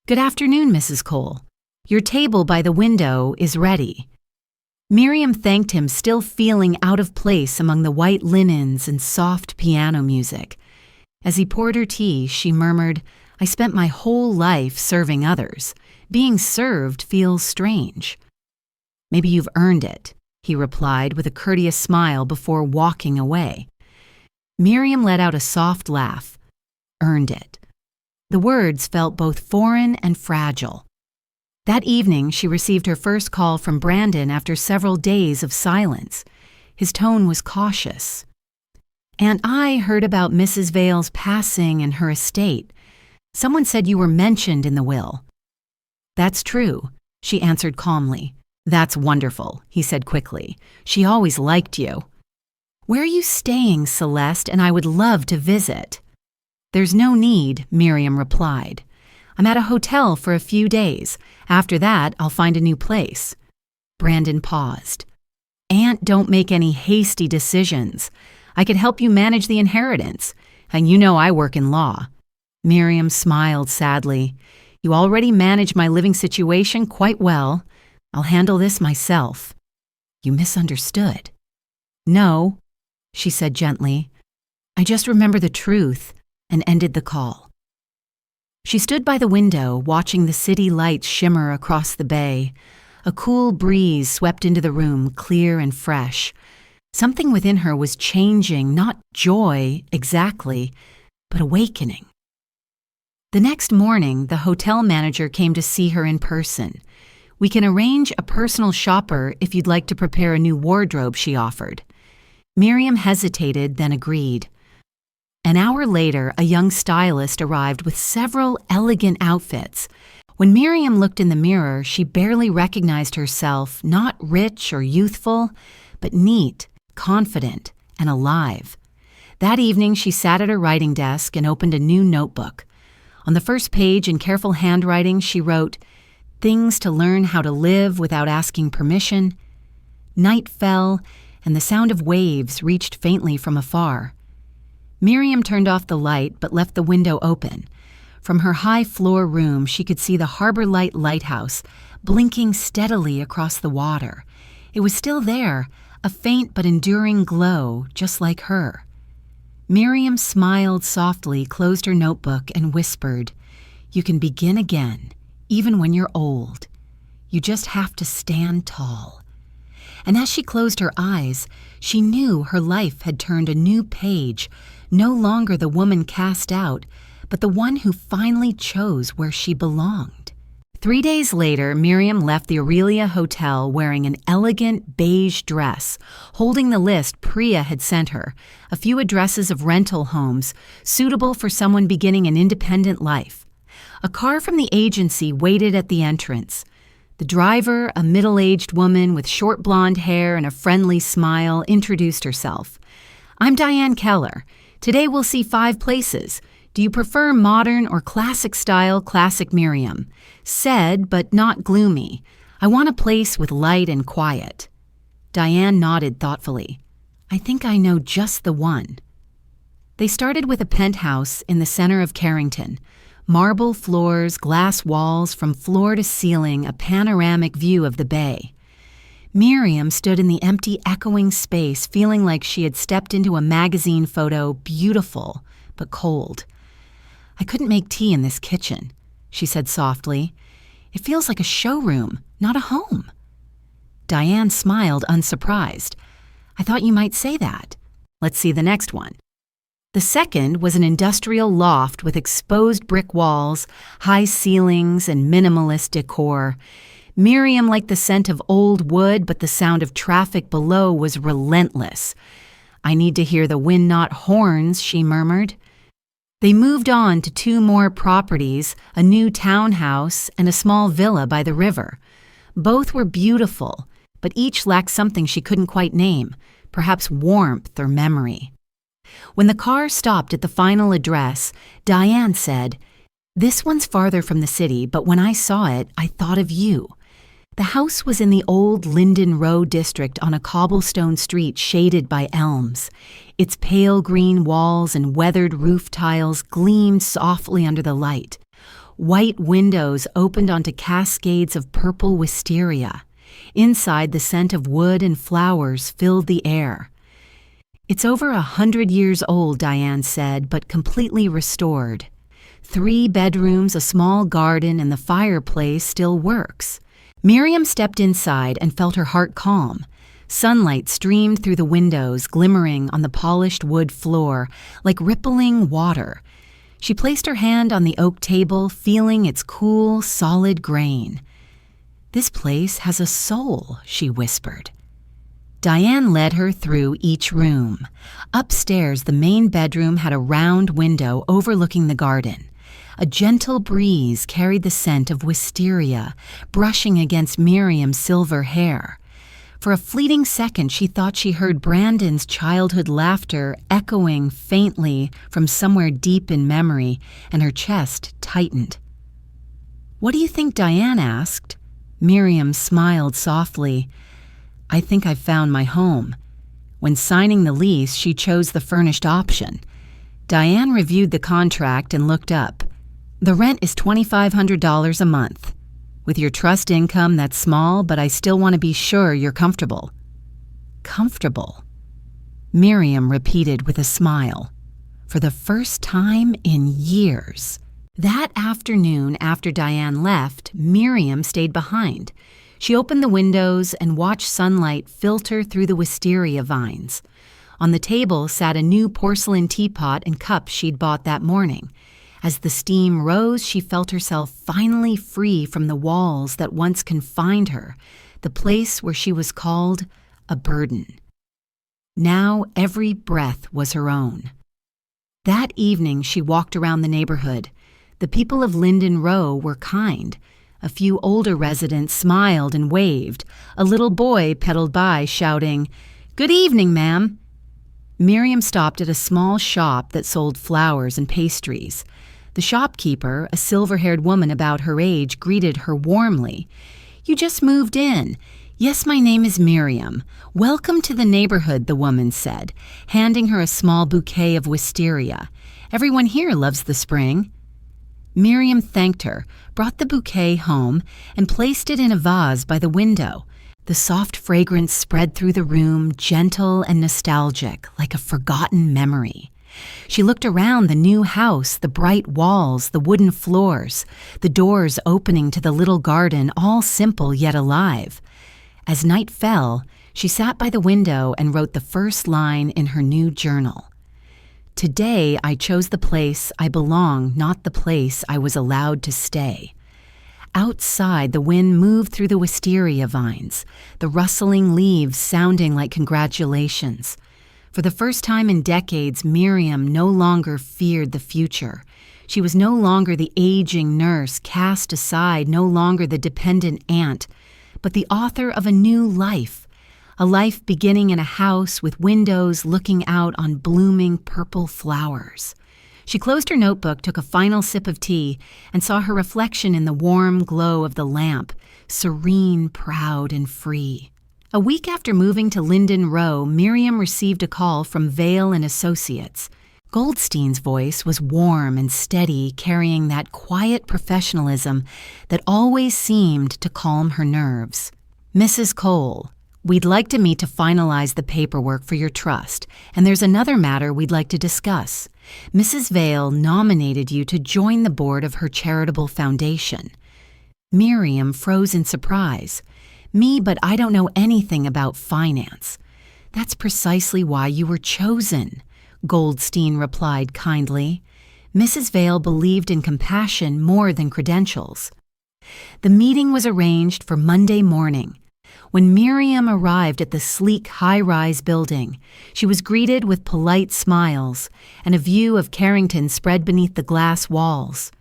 "Good afternoon, Mrs. Cole. Your table by the window is ready." Miriam thanked him, still feeling out of place among the white linens and soft piano music. As he poured her tea, she murmured, "I spent my whole life serving others. Being served feels strange." "Maybe you've earned it," he replied with a courteous smile before walking away. Miriam let out a soft laugh. Earned it. The words felt both foreign and fragile. That evening, she received her first call from Brandon after several days of silence. His tone was cautious. "And I heard about Mrs. Vale's passing and her estate. Someone said you were mentioned in the will." "That's true," she answered calmly. "That's wonderful," he said quickly. "She always liked you." "Where are you staying, Celeste, and I would love to visit?" "There's no need," Miriam replied. "I'm at a hotel for a few days. After that, I'll find a new place." Brandon paused. "Aunt, don't make any hasty decisions. I could help you manage the inheritance, and you know I work in law." Miriam smiled sadly. "You already manage my living situation quite well. I'll handle this myself." "You misunderstood." "No," she said gently. "I just remember the truth," and ended the call. She stood by the window, watching the city lights shimmer across the bay. A cool breeze swept into the room, clear and fresh. Something within her was changing, not joy exactly, but awakening. The next morning, the hotel manager came to see her in person. "We can arrange a personal shopper if you'd like to prepare a new wardrobe," she offered. Miriam hesitated, then agreed. An hour later, a young stylist arrived with several elegant outfits. When Miriam looked in the mirror, she barely recognized herself, not rich or youthful, but neat, confident, and alive. That evening, she sat at her writing desk and opened a new notebook. On the first page, in careful handwriting, she wrote, "Things to learn how to live without asking permission." Night fell, and the sound of waves reached faintly from afar. Miriam turned off the light but left the window open. From her high-floor room, she could see the Harbor Light lighthouse blinking steadily across the water. It was still there, a faint but enduring glow, just like her. Miriam smiled softly, closed her notebook, and whispered, "You can begin again, even when you're old. You just have to stand tall." And as she closed her eyes, she knew her life had turned a new page, no longer the woman cast out, but the one who finally chose where she belonged. 3 days later, Miriam left the Aurelia Hotel wearing an elegant beige dress, holding the list Priya had sent her, a few addresses of rental homes suitable for someone beginning an independent life. A car from the agency waited at the entrance. The driver, a middle-aged woman with short blonde hair and a friendly smile, introduced herself. "I'm Diane Keller. Today we'll see 5 places. Do you prefer modern or classic style, classic Miriam? Said, but not gloomy. I want a place with light and quiet." Diane nodded thoughtfully. "I think I know just the one." They started with a penthouse in the center of Carrington. Marble floors, glass walls, from floor to ceiling, a panoramic view of the bay. Miriam stood in the empty, echoing space, feeling like she had stepped into a magazine photo, beautiful but cold. "I couldn't make tea in this kitchen," she said softly. "It feels like a showroom, not a home." Diane smiled, unsurprised. "I thought you might say that. Let's see the next one." The second was an industrial loft with exposed brick walls, high ceilings, and minimalist decor. Miriam liked the scent of old wood, but the sound of traffic below was relentless. "I need to hear the wind-knot horns," she murmured. They moved on to 2 more properties, a new townhouse and a small villa by the river. Both were beautiful, but each lacked something she couldn't quite name, perhaps warmth or memory. When the car stopped at the final address, Diane said, "This one's farther from the city, but when I saw it, I thought of you." The house was in the old Linden Row district on a cobblestone street shaded by elms. Its pale green walls and weathered roof tiles gleamed softly under the light. White windows opened onto cascades of purple wisteria. Inside, the scent of wood and flowers filled the air. "It's over 100 years old," Diane said, "but completely restored. 3 bedrooms, a small garden, and the fireplace still works." Miriam stepped inside and felt her heart calm. Sunlight streamed through the windows, glimmering on the polished wood floor like rippling water. She placed her hand on the oak table, feeling its cool, solid grain. "This place has a soul," she whispered. Diane led her through each room. Upstairs, the main bedroom had a round window overlooking the garden. A gentle breeze carried the scent of wisteria, brushing against Miriam's silver hair. For a fleeting second, she thought she heard Brandon's childhood laughter echoing faintly from somewhere deep in memory, and her chest tightened. "What do you think?" Diane asked. Miriam smiled softly. "I think I've found my home." When signing the lease, she chose the furnished option. Diane reviewed the contract and looked up. "The rent is $2,500 a month. With your trust income, that's small, but I still want to be sure you're comfortable." "Comfortable?" Miriam repeated with a smile. For the first time in years. That afternoon, after Diane left, Miriam stayed behind. She opened the windows and watched sunlight filter through the wisteria vines. On the table sat a new porcelain teapot and cups she'd bought that morning. As the steam rose, she felt herself finally free from the walls that once confined her, the place where she was called a burden. Now every breath was her own. That evening, she walked around the neighborhood. The people of Linden Row were kind. A few older residents smiled and waved. A little boy pedaled by, shouting, "Good evening, ma'am." Miriam stopped at a small shop that sold flowers and pastries. The shopkeeper, a silver-haired woman about her age, greeted her warmly. "You just moved in." "Yes, my name is Miriam. Welcome to the neighborhood," the woman said, handing her a small bouquet of wisteria. "Everyone here loves the spring." Miriam thanked her, brought the bouquet home, and placed it in a vase by the window. The soft fragrance spread through the room, gentle and nostalgic, like a forgotten memory. She looked around the new house, the bright walls, the wooden floors, the doors opening to the little garden, all simple yet alive. As night fell, she sat by the window and wrote the first line in her new journal. "Today I chose the place I belong, not the place I was allowed to stay." Outside, the wind moved through the wisteria vines, the rustling leaves sounding like congratulations. For the first time in decades, Miriam no longer feared the future. She was no longer the aging nurse cast aside, no longer the dependent aunt, but the author of a new life, a life beginning in a house with windows looking out on blooming purple flowers. She closed her notebook, took a final sip of tea, and saw her reflection in the warm glow of the lamp, serene, proud, and free. A week after moving to Linden Row, Miriam received a call from Vale and Associates. Goldstein's voice was warm and steady, carrying that quiet professionalism that always seemed to calm her nerves. "Mrs. Cole, we'd like to meet to finalize the paperwork for your trust, and there's another matter we'd like to discuss. Mrs. Vale nominated you to join the board of her charitable foundation." Miriam froze in surprise. "Me, but I don't know anything about finance." "That's precisely why you were chosen," Goldstein replied kindly. Mrs. Vale believed in compassion more than credentials. The meeting was arranged for Monday morning. When Miriam arrived at the sleek high-rise building, she was greeted with polite smiles and a view of Carrington spread beneath the glass walls.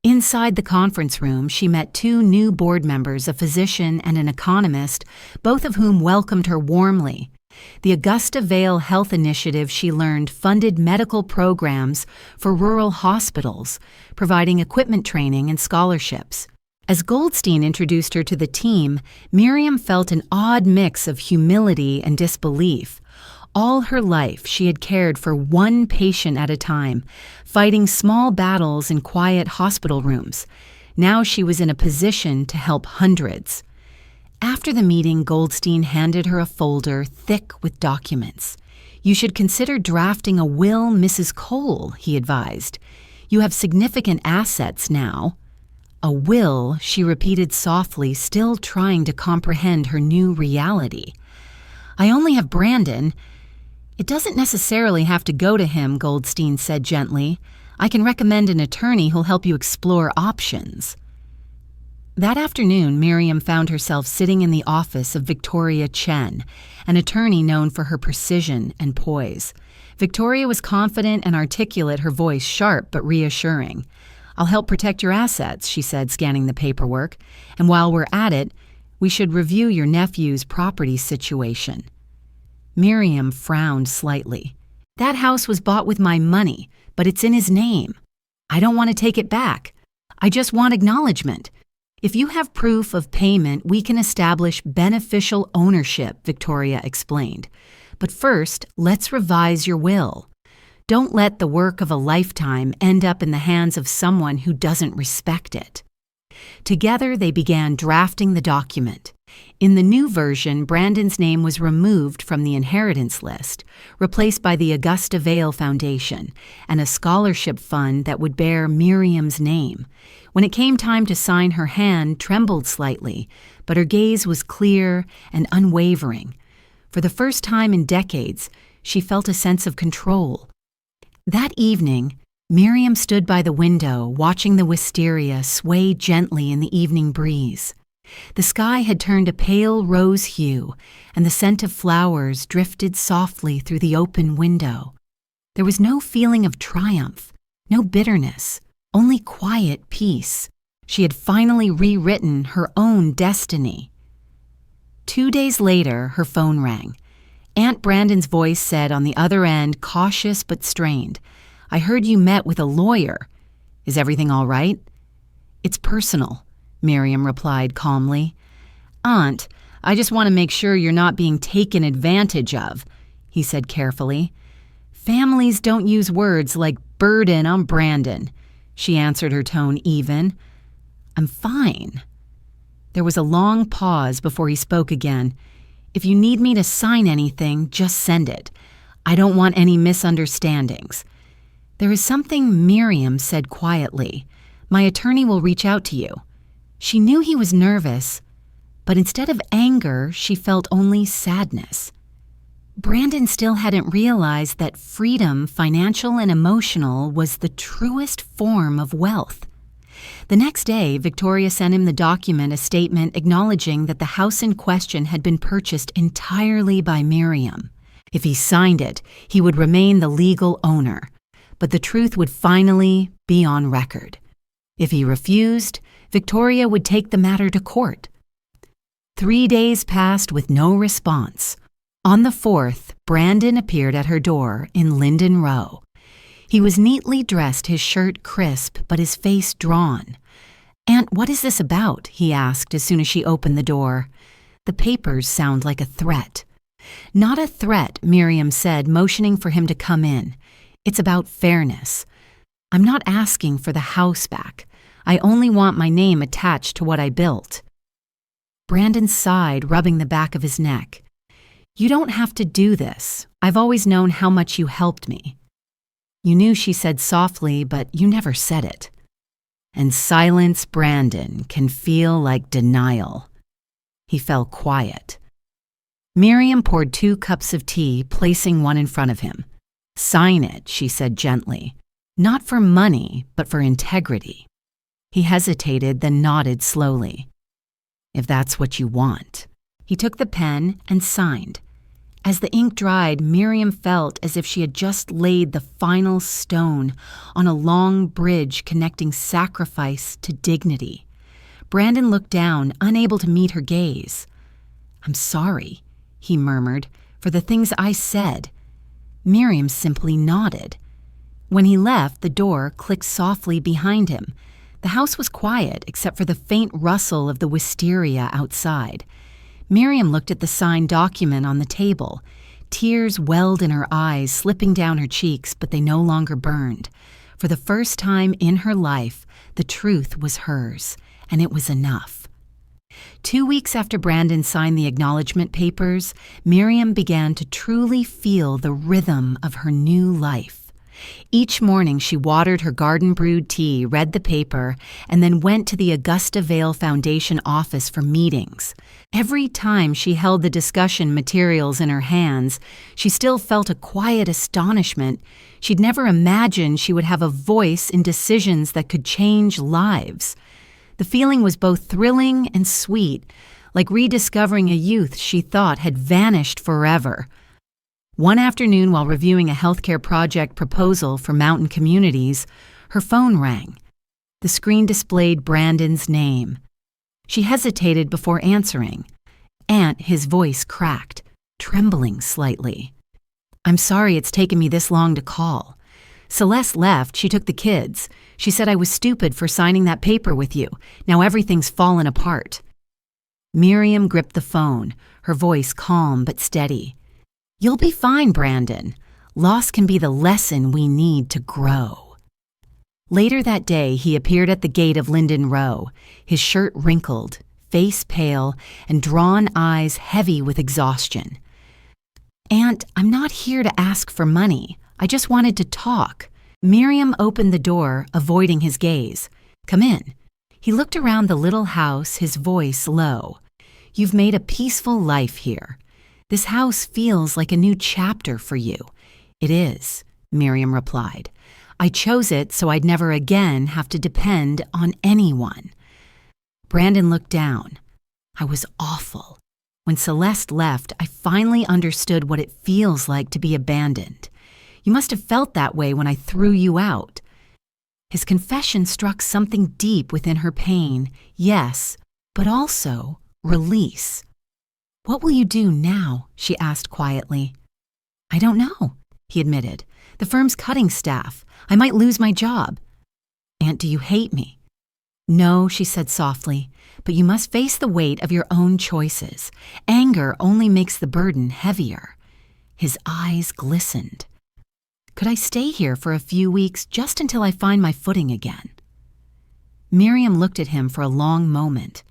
Inside the conference room, she met two new board members, a physician and an economist, both of whom welcomed her warmly. The Augusta Vale Health Initiative, she learned, funded medical programs for rural hospitals, providing equipment training and scholarships. As Goldstein introduced her to the team, Miriam felt an odd mix of humility and disbelief. All her life, she had cared for one patient at a time, fighting small battles in quiet hospital rooms. Now she was in a position to help hundreds. After the meeting, Goldstein handed her a folder thick with documents. "You should consider drafting a will, Mrs. Cole," he advised. "You have significant assets now." "A will," she repeated softly, still trying to comprehend her new reality. "I only have Brandon." "It doesn't necessarily have to go to him," Goldstein said gently. "I can recommend an attorney who'll help you explore options." That afternoon, Miriam found herself sitting in the office of Victoria Chen, an attorney known for her precision and poise. Victoria was confident and articulate, her voice sharp but reassuring. "I'll help protect your assets," she said, scanning the paperwork. "And while we're at it, we should review your nephew's property situation." Miriam frowned slightly. "That house was bought with my money, but it's in his name. I don't want to take it back. I just want acknowledgement. If you have proof of payment, we can establish beneficial ownership," Victoria explained. "But first, let's revise your will. Don't let the work of a lifetime end up in the hands of someone who doesn't respect it." Together, they began drafting the document. In the new version, Brandon's name was removed from the inheritance list, replaced by the Augusta Vale Foundation and a scholarship fund that would bear Miriam's name. When it came time to sign, her hand trembled slightly, but her gaze was clear and unwavering. For the first time in decades, she felt a sense of control. That evening, Miriam stood by the window, watching the wisteria sway gently in the evening breeze. The sky had turned a pale rose hue, and the scent of flowers drifted softly through the open window. There was no feeling of triumph, no bitterness, only quiet peace. She had finally rewritten her own destiny. 2 days later, her phone rang. Aunt Brandon's voice said on the other end, cautious but strained, "I heard you met with a lawyer. Is everything all right?" "It's personal," Miriam replied calmly. "Aunt, I just want to make sure you're not being taken advantage of," he said carefully. "Families don't use words like burden on Brandon," she answered, her tone even. "I'm fine." There was a long pause before he spoke again. "If you need me to sign anything, just send it. I don't want any misunderstandings." "There is something," Miriam said quietly. "My attorney will reach out to you." She knew he was nervous, but instead of anger, she felt only sadness. Brandon still hadn't realized that freedom, financial and emotional, was the truest form of wealth. The next day, Victoria sent him the document, a statement acknowledging that the house in question had been purchased entirely by Miriam. If he signed it, he would remain the legal owner, but the truth would finally be on record. If he refused, Victoria would take the matter to court. 3 days passed with no response. On the 4th, Brandon appeared at her door in Linden Row. He was neatly dressed, his shirt crisp, but his face drawn. "Aunt, what is this about?" he asked as soon as she opened the door. "The papers sound like a threat." "Not a threat," Miriam said, motioning for him to come in. "It's about fairness. I'm not asking for the house back. I only want my name attached to what I built." Brandon sighed, rubbing the back of his neck. "You don't have to do this. I've always known how much you helped me." "You knew," she said softly, "but you never said it." And silence, Brandon, can feel like denial. He fell quiet. Miriam poured 2 cups of tea, placing one in front of him. "Sign it," she said gently. "Not for money, but for integrity." He hesitated, then nodded slowly. "If that's what you want." He took the pen and signed. As the ink dried, Miriam felt as if she had just laid the final stone on a long bridge connecting sacrifice to dignity. Brandon looked down, unable to meet her gaze. "I'm sorry," he murmured, "for the things I said." Miriam simply nodded. When he left, the door clicked softly behind him. The house was quiet except for the faint rustle of the wisteria outside. Miriam looked at the signed document on the table. Tears welled in her eyes, slipping down her cheeks, but they no longer burned. For the first time in her life, the truth was hers, and it was enough. 2 weeks after Brandon signed the acknowledgement papers, Miriam began to truly feel the rhythm of her new life. Each morning she watered her garden-brewed tea, read the paper, and then went to the Augusta Vale Foundation office for meetings. Every time she held the discussion materials in her hands, she still felt a quiet astonishment. She'd never imagined she would have a voice in decisions that could change lives. The feeling was both thrilling and sweet, like rediscovering a youth she thought had vanished forever. One afternoon, while reviewing a healthcare project proposal for mountain communities, her phone rang. The screen displayed Brandon's name. She hesitated before answering. "Aunt," his voice cracked, trembling slightly. "I'm sorry it's taken me this long to call. Celeste left. She took the kids. She said I was stupid for signing that paper with you. Now everything's fallen apart." Miriam gripped the phone, her voice calm but steady. "You'll be fine, Brandon. Loss can be the lesson we need to grow." Later that day, he appeared at the gate of Linden Row, his shirt wrinkled, face pale, and drawn eyes heavy with exhaustion. "Aunt, I'm not here to ask for money. I just wanted to talk." Miriam opened the door, avoiding his gaze. "Come in." He looked around the little house, his voice low. "You've made a peaceful life here. This house feels like a new chapter for you." "It is," Miriam replied. "I chose it so I'd never again have to depend on anyone." Brandon looked down. "I was awful. When Celeste left, I finally understood what it feels like to be abandoned. You must have felt that way when I threw you out." His confession struck something deep within her pain. Yes, but also release. "What will you do now?" she asked quietly. "I don't know," he admitted. "The firm's cutting staff. I might lose my job." "Aunt, do you hate me?" "No," she said softly, "but you must face the weight of your own choices. Anger only makes the burden heavier." His eyes glistened. "Could I stay here for a few weeks just until I find my footing again?" Miriam looked at him for a long moment.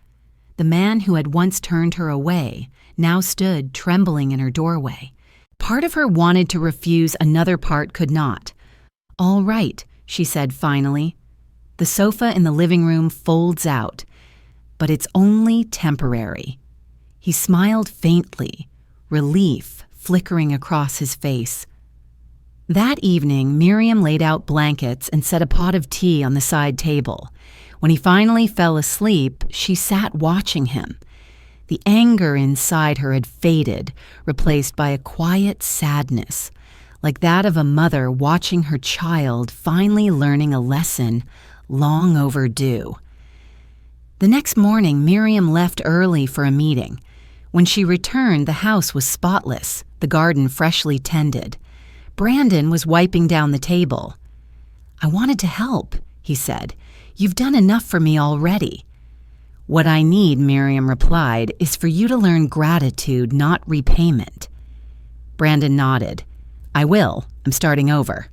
The man who had once turned her away now stood trembling in her doorway. Part of her wanted to refuse, another part could not. "All right," she said finally. "The sofa in the living room folds out, but it's only temporary." He smiled faintly, relief flickering across his face. That evening, Miriam laid out blankets and set a pot of tea on the side table. When he finally fell asleep, she sat watching him. The anger inside her had faded, replaced by a quiet sadness, like that of a mother watching her child finally learning a lesson long overdue. The next morning, Miriam left early for a meeting. When she returned, the house was spotless, the garden freshly tended. Brandon was wiping down the table. "I wanted to help," he said. "You've done enough for me already." "What I need," Miriam replied, "is for you to learn gratitude, not repayment." Brandon nodded. "I will. I'm starting over."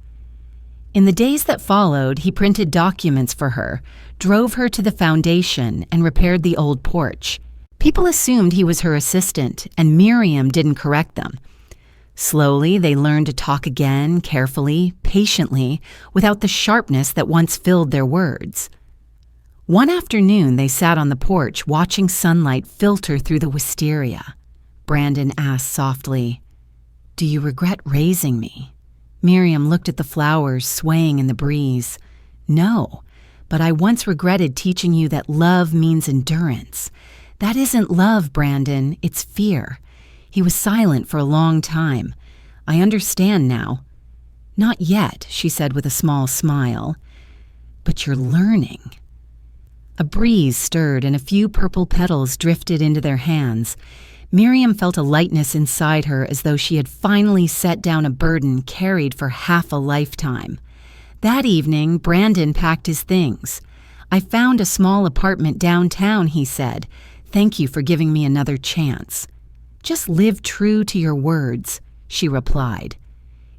In the days that followed, he printed documents for her, drove her to the foundation, and repaired the old porch. People assumed he was her assistant, and Miriam didn't correct them. Slowly, they learned to talk again, carefully, patiently, without the sharpness that once filled their words. One afternoon, they sat on the porch, watching sunlight filter through the wisteria. Brandon asked softly, "Do you regret raising me?" Miriam looked at the flowers swaying in the breeze. "No, but I once regretted teaching you that love means endurance. That isn't love, Brandon, it's fear." He was silent for a long time. "I understand now." "Not yet," she said with a small smile. "But you're learning." A breeze stirred and a few purple petals drifted into their hands. Miriam felt a lightness inside her as though she had finally set down a burden carried for half a lifetime. That evening, Brandon packed his things. "I found a small apartment downtown," he said. "Thank you for giving me another chance." "Just live true to your words," she replied.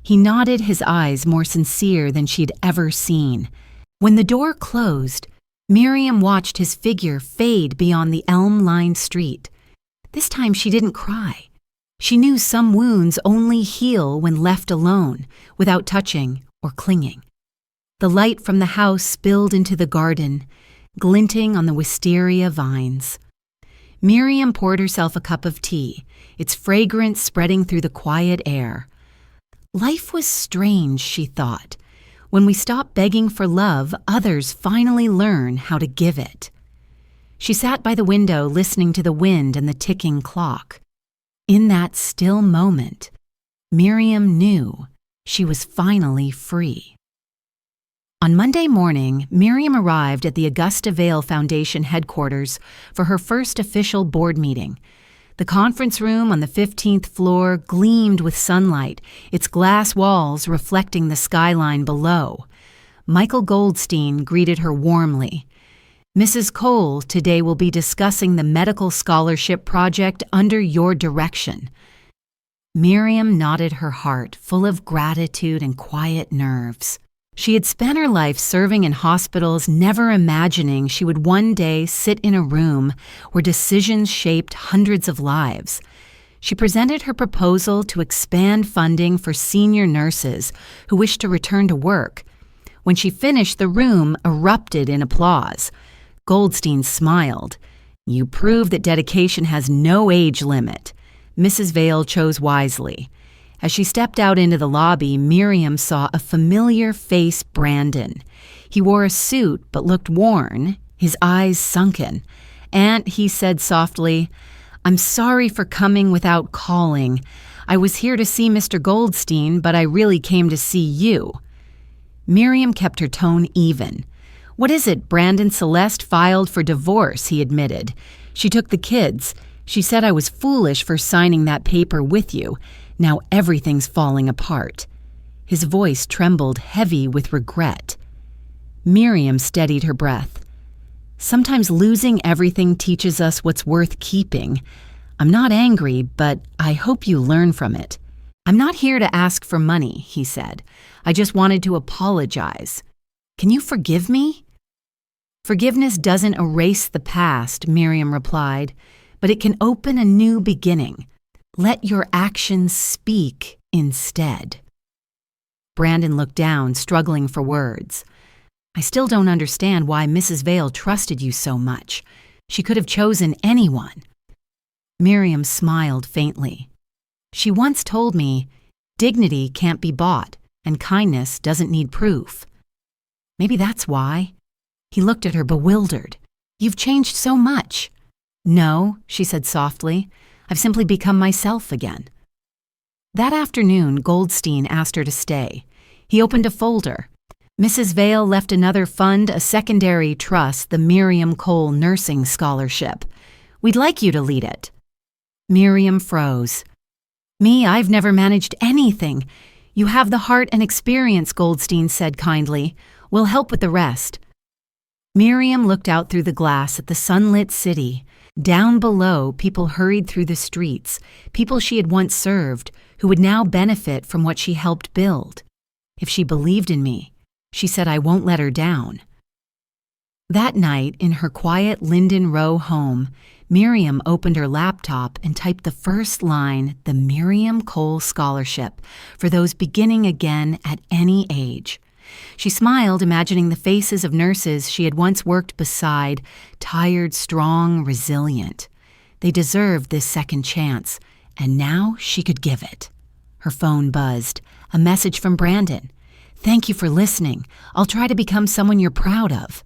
He nodded, his eyes more sincere than she'd ever seen. When the door closed, Miriam watched his figure fade beyond the elm-lined street. This time she didn't cry. She knew some wounds only heal when left alone, without touching or clinging. The light from the house spilled into the garden, glinting on the wisteria vines. Miriam poured herself a cup of tea, its fragrance spreading through the quiet air. Life was strange, she thought. When we stop begging for love, others finally learn how to give it. She sat by the window listening to the wind and the ticking clock. In that still moment, Miriam knew she was finally free. On Monday morning, Miriam arrived at the Augusta Vale Foundation headquarters for her first official board meeting. The conference room on the 15th floor gleamed with sunlight, its glass walls reflecting the skyline below. Michael Goldstein greeted her warmly. "Mrs. Cole, today we'll be discussing the medical scholarship project under your direction." Miriam nodded, her heart full of gratitude and quiet nerves. She had spent her life serving in hospitals, never imagining she would one day sit in a room where decisions shaped hundreds of lives. She presented her proposal to expand funding for senior nurses who wished to return to work. When she finished, the room erupted in applause. Goldstein smiled. "You prove that dedication has no age limit." Mrs. Vale chose wisely. As she stepped out into the lobby, Miriam saw a familiar face, Brandon. He wore a suit but looked worn, his eyes sunken. "Aunt," he said softly, "I'm sorry for coming without calling. I was here to see Mr. Goldstein, but I really came to see you." Miriam kept her tone even. "What is it? Brandon Celeste filed for divorce," he admitted. "She took the kids. She said I was foolish for signing that paper with you. Now everything's falling apart." His voice trembled, heavy with regret. Miriam steadied her breath. "Sometimes losing everything teaches us what's worth keeping. I'm not angry, but I hope you learn from it." "I'm not here to ask for money," he said. "I just wanted to apologize. Can you forgive me?" "Forgiveness doesn't erase the past," Miriam replied, "but it can open a new beginning. Let your actions speak instead." Brandon looked down, struggling for words. "I still don't understand why Mrs. Vale trusted you so much. She could have chosen anyone." Miriam smiled faintly. "She once told me, dignity can't be bought, and kindness doesn't need proof." "Maybe that's why." He looked at her bewildered. "You've changed so much." "No," she said softly. "I've simply become myself again." That afternoon, Goldstein asked her to stay. He opened a folder. Mrs. Vale left another fund, a secondary trust, the Miriam Cole Nursing Scholarship. "We'd like you to lead it." Miriam froze. "Me, I've never managed anything." "You have the heart and experience," Goldstein said kindly. "We'll help with the rest." Miriam looked out through the glass at the sunlit city. Down below, people hurried through the streets, people she had once served, who would now benefit from what she helped build. "If she believed in me," she said, "I won't let her down." That night, in her quiet Linden Row home, Miriam opened her laptop and typed the first line, "The Miriam Cole Scholarship, for those beginning again at any age." She smiled, imagining the faces of nurses she had once worked beside, tired, strong, resilient. They deserved this second chance, and now she could give it. Her phone buzzed. A message from Brandon. "Thank you for listening. I'll try to become someone you're proud of."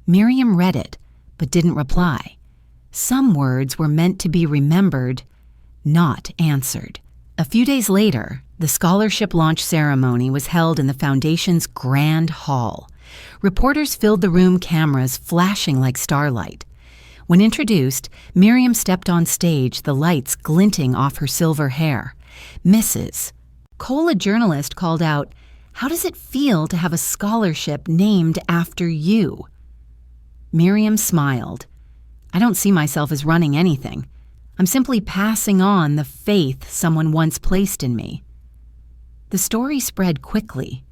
Miriam read it, but didn't reply. Some words were meant to be remembered, not answered. A few days later, the scholarship launch ceremony was held in the Foundation's Grand Hall. Reporters filled the room, cameras flashing like starlight. When introduced, Miriam stepped on stage, the lights glinting off her silver hair. "Mrs. Cole," a journalist called out, "how does it feel to have a scholarship named after you?" Miriam smiled. "I don't see myself as running anything. I'm simply passing on the faith someone once placed in me." The story spread quickly.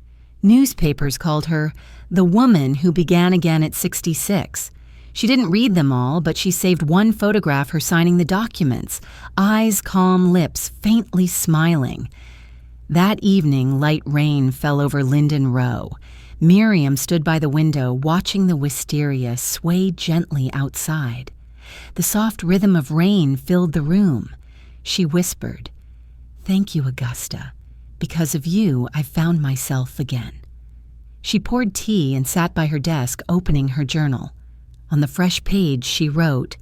Newspapers called her the woman who began again at 66. She didn't read them all, but she saved one photograph, her signing the documents, eyes calm, lips faintly smiling. That evening, light rain fell over Linden Row. Miriam stood by the window, watching the wisteria sway gently outside. The soft rhythm of rain filled the room. She whispered, "Thank you, Augusta. Because of you, I found myself again." She poured tea and sat by her desk, opening her journal. On the fresh page, she wrote,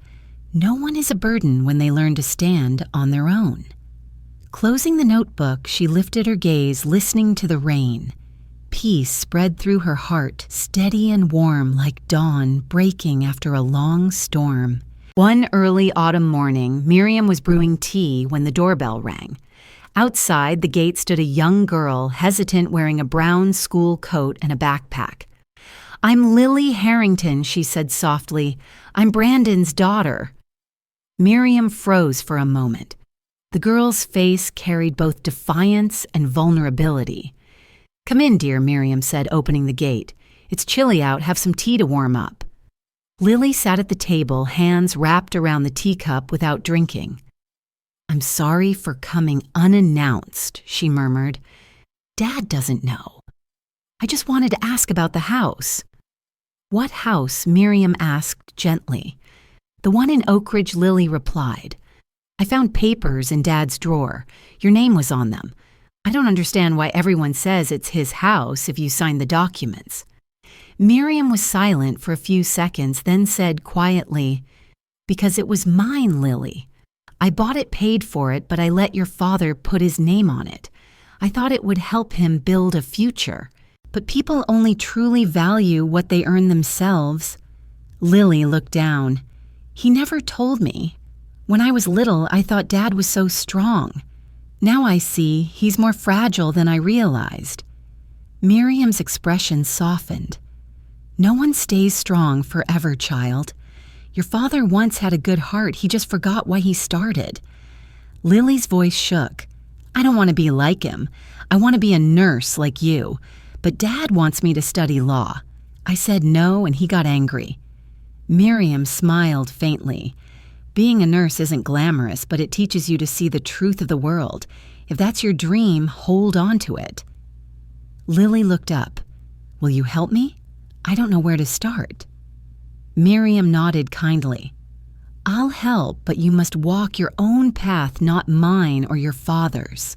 "No one is a burden when they learn to stand on their own." Closing the notebook, she lifted her gaze, listening to the rain. Peace spread through her heart, steady and warm like dawn breaking after a long storm. One early autumn morning, Miriam was brewing tea when the doorbell rang. Outside the gate stood a young girl, hesitant, wearing a brown school coat and a backpack. "I'm Lily Harrington," she said softly. "I'm Brandon's daughter." Miriam froze for a moment. The girl's face carried both defiance and vulnerability. "Come in, dear," Miriam said, opening the gate. "It's chilly out. Have some tea to warm up." Lily sat at the table, hands wrapped around the teacup without drinking. "I'm sorry for coming unannounced," she murmured. "Dad doesn't know. I just wanted to ask about the house." "What house?" Miriam asked gently. "The one in Oak Ridge," Lily replied. "I found papers in Dad's drawer. Your name was on them. I don't understand why everyone says it's his house if you signed the documents." Miriam was silent for a few seconds, then said quietly, "Because it was mine, Lily. I bought it, paid for it, but I let your father put his name on it. I thought it would help him build a future. But people only truly value what they earn themselves." Lily looked down. "He never told me. When I was little, I thought Dad was so strong. Now I see he's more fragile than I realized." Miriam's expression softened. "No one stays strong forever, child. Your father once had a good heart. He just forgot why he started." Lily's voice shook. "I don't want to be like him. I want to be a nurse like you. But Dad wants me to study law." I said no, and he got angry. Miriam smiled faintly. "Being a nurse isn't glamorous, but it teaches you to see the truth of the world. If that's your dream, hold on to it." Lily looked up. "Will you help me? I don't know where to start." Miriam nodded kindly. "I'll help, but you must walk your own path, not mine or your father's."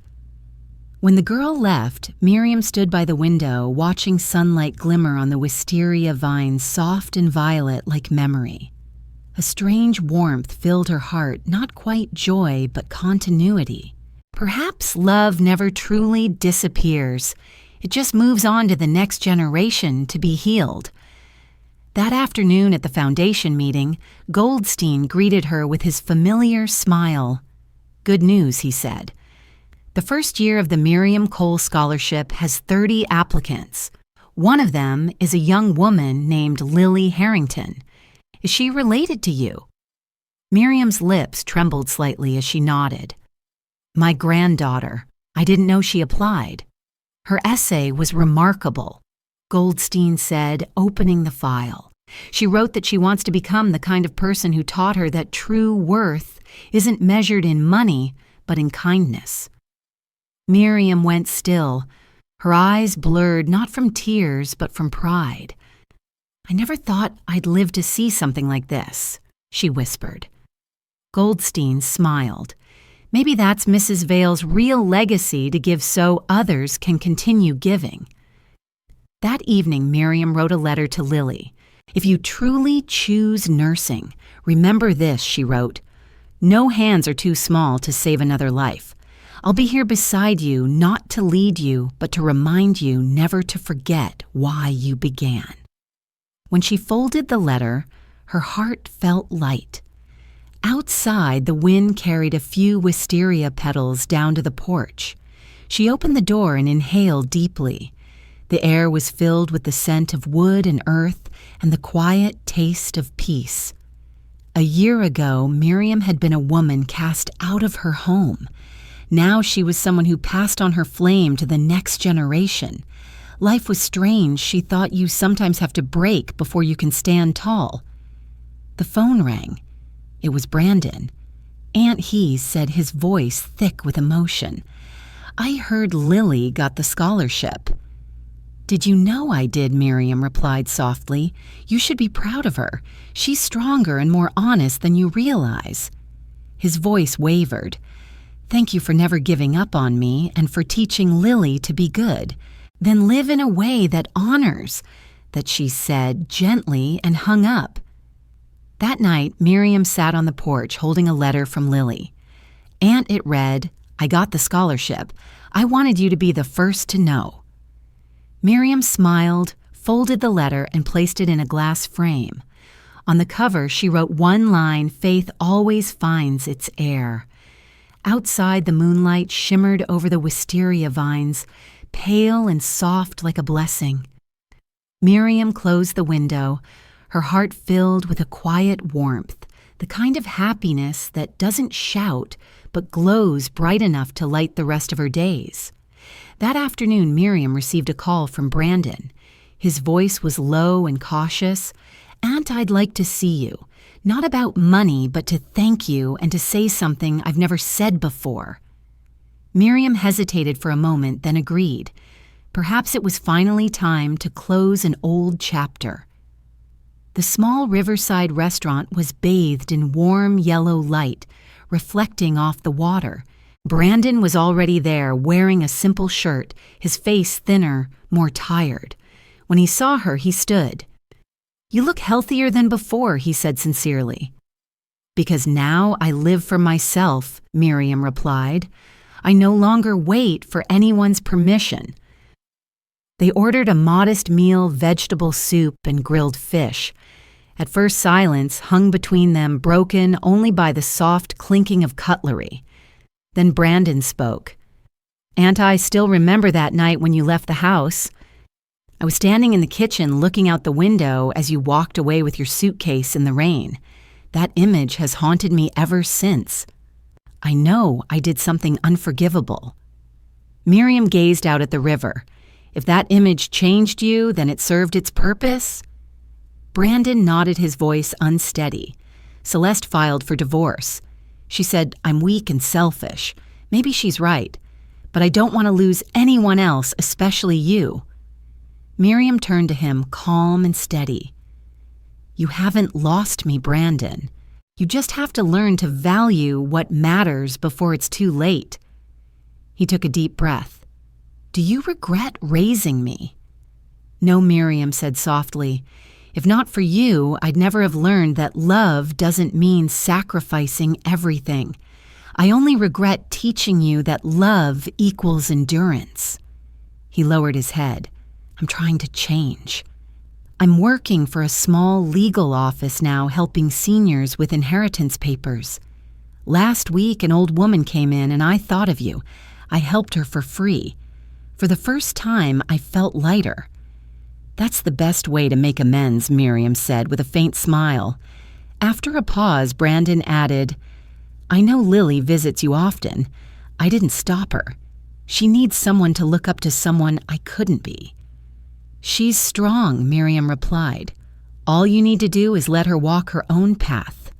When the girl left, Miriam stood by the window, watching sunlight glimmer on the wisteria vines, soft and violet like memory. A strange warmth filled her heart, not quite joy, but continuity. Perhaps love never truly disappears. It just moves on to the next generation to be healed. That afternoon at the foundation meeting, Goldstein greeted her with his familiar smile. "Good news," he said. "The first year of the Miriam Cole Scholarship has 30 applicants. One of them is a young woman named Lily Harrington. Is she related to you?" Miriam's lips trembled slightly as she nodded. "My granddaughter. I didn't know she applied." "Her essay was remarkable," Goldstein said, opening the file. "She wrote that she wants to become the kind of person who taught her that true worth isn't measured in money, but in kindness." Miriam went still, her eyes blurred not from tears but from pride. "I never thought I'd live to see something like this," she whispered. Goldstein smiled. Maybe that's Mrs. Vale's real legacy to give so others can continue giving. That evening, Miriam wrote a letter to Lily. "If you truly choose nursing, remember this," she wrote. "No hands are too small to save another life. I'll be here beside you, not to lead you, but to remind you never to forget why you began." When she folded the letter, her heart felt light. Outside, the wind carried a few wisteria petals down to the porch. She opened the door and inhaled deeply. The air was filled with the scent of wood and earth and the quiet taste of peace. A year ago, Miriam had been a woman cast out of her home. Now she was someone who passed on her flame to the next generation. Life was strange. She thought you sometimes have to break before you can stand tall. The phone rang. It was Brandon. Aunt Hees said, his voice thick with emotion. "I heard Lily got the scholarship." "Did you know I did?" Miriam replied softly. "You should be proud of her. She's stronger and more honest than you realize." His voice wavered. "Thank you for never giving up on me and for teaching Lily to be good. Then live in a way that honors," that she said gently and hung up. That night, Miriam sat on the porch holding a letter from Lily. "Aunt," it read, "I got the scholarship. I wanted you to be the first to know." Miriam smiled, folded the letter, and placed it in a glass frame. On the cover, she wrote one line, "Faith always finds its heir." Outside, the moonlight shimmered over the wisteria vines, pale and soft like a blessing. Miriam closed the window, her heart filled with a quiet warmth, the kind of happiness that doesn't shout but glows bright enough to light the rest of her days. That afternoon, Miriam received a call from Brandon. His voice was low and cautious. "Aunt, I'd like to see you. Not about money, but to thank you and to say something I've never said before." Miriam hesitated for a moment, then agreed. Perhaps it was finally time to close an old chapter. The small riverside restaurant was bathed in warm yellow light, reflecting off the water. Brandon was already there, wearing a simple shirt, his face thinner, more tired. When he saw her, he stood. "You look healthier than before," he said sincerely. "Because now I live for myself," Miriam replied. "I no longer wait for anyone's permission." They ordered a modest meal, vegetable soup, and grilled fish. At first, silence hung between them, broken only by the soft clinking of cutlery. Then Brandon spoke. "Aunt, I still remember that night when you left the house. I was standing in the kitchen looking out the window as you walked away with your suitcase in the rain. That image has haunted me ever since. I know I did something unforgivable." Miriam gazed out at the river. "If that image changed you, then it served its purpose?" Brandon nodded, his voice unsteady. "Celeste filed for divorce. She said, 'I'm weak and selfish.' Maybe she's right. But I don't want to lose anyone else, especially you." Miriam turned to him, calm and steady. "You haven't lost me, Brandon. You just have to learn to value what matters before it's too late." He took a deep breath. "Do you regret raising me?" "No," Miriam said softly. "If not for you, I'd never have learned that love doesn't mean sacrificing everything. I only regret teaching you that love equals endurance." He lowered his head. "I'm trying to change. I'm working for a small legal office now, helping seniors with inheritance papers. Last week, an old woman came in and I thought of you. I helped her for free. For the first time, I felt lighter." "That's the best way to make amends," Miriam said with a faint smile. After a pause, Brandon added, "I know Lily visits you often. I didn't stop her. She needs someone to look up to, someone I couldn't be." "She's strong," Miriam replied. "All you need to do is let her walk her own path."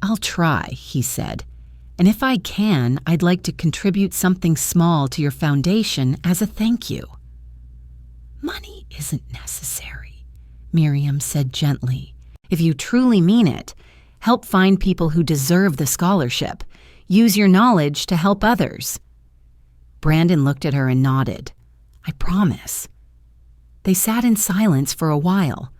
"I'll try," he said. "And if I can, I'd like to contribute something small to your foundation as a thank you." "Money isn't necessary," Miriam said gently. "If you truly mean it, help find people who deserve the scholarship. Use your knowledge to help others." Brandon looked at her and nodded. "I promise." They sat in silence for a while.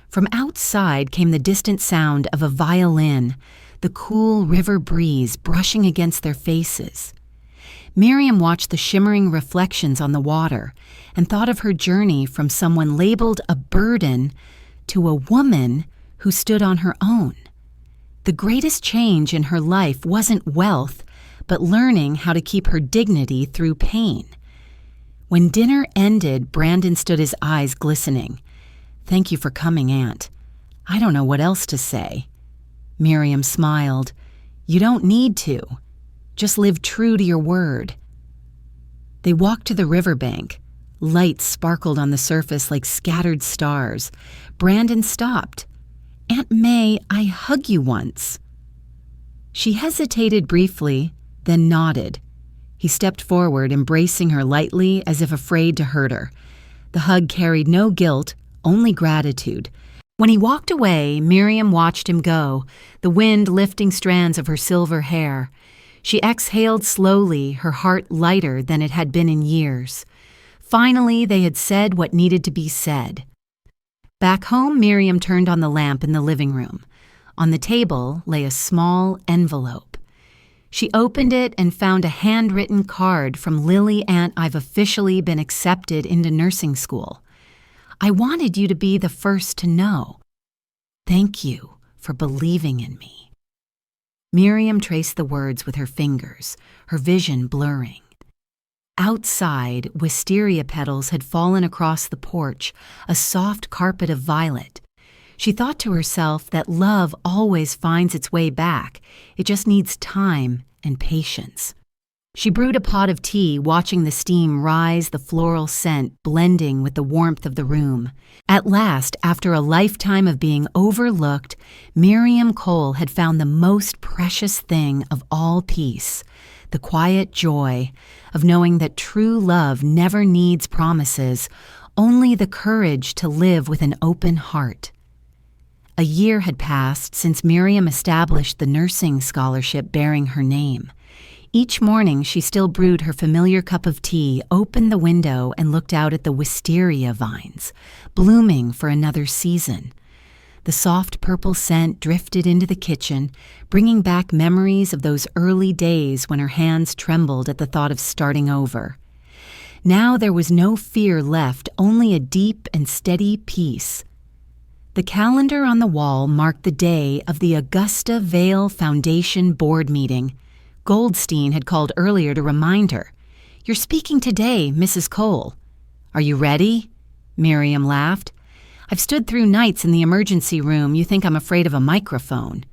From outside came the distant sound of a violin, the cool river breeze brushing against their faces. Miriam watched the shimmering reflections on the water and thought of her journey from someone labeled a burden to a woman who stood on her own. The greatest change in her life wasn't wealth, but learning how to keep her dignity through pain. When dinner ended, Brandon stood, his eyes glistening. "Thank you for coming, Aunt. I don't know what else to say." Miriam smiled. "You don't need to. Just live true to your word." They walked to the riverbank. Lights sparkled on the surface like scattered stars. Brandon stopped. "Aunt May, I hug you once." She hesitated briefly, then nodded. He stepped forward, embracing her lightly as if afraid to hurt her. The hug carried no guilt, only gratitude. When he walked away, Miriam watched him go, the wind lifting strands of her silver hair. She exhaled slowly, her heart lighter than it had been in years. Finally, they had said what needed to be said. Back home, Miriam turned on the lamp in the living room. On the table lay a small envelope. She opened it and found a handwritten card from Lily. "Aunt, I've officially been accepted into nursing school. I wanted you to be the first to know. Thank you for believing in me." Miriam traced the words with her fingers, her vision blurring. Outside, wisteria petals had fallen across the porch, a soft carpet of violet. She thought to herself that love always finds its way back. It just needs time and patience. She brewed a pot of tea, watching the steam rise, the floral scent blending with the warmth of the room. At last, after a lifetime of being overlooked, Miriam Cole had found the most precious thing of all peace, the quiet joy of knowing that true love never needs promises, only the courage to live with an open heart. A year had passed since Miriam established the nursing scholarship bearing her name. Each morning, she still brewed her familiar cup of tea, opened the window, and looked out at the wisteria vines, blooming for another season. The soft purple scent drifted into the kitchen, bringing back memories of those early days when her hands trembled at the thought of starting over. Now there was no fear left, only a deep and steady peace. The calendar on the wall marked the day of the Augusta Vale Foundation board meeting. Goldstein had called earlier to remind her. "You're speaking today, Mrs. Cole." "Are you ready?" Miriam laughed. "I've stood through nights in the emergency room. You think I'm afraid of a microphone."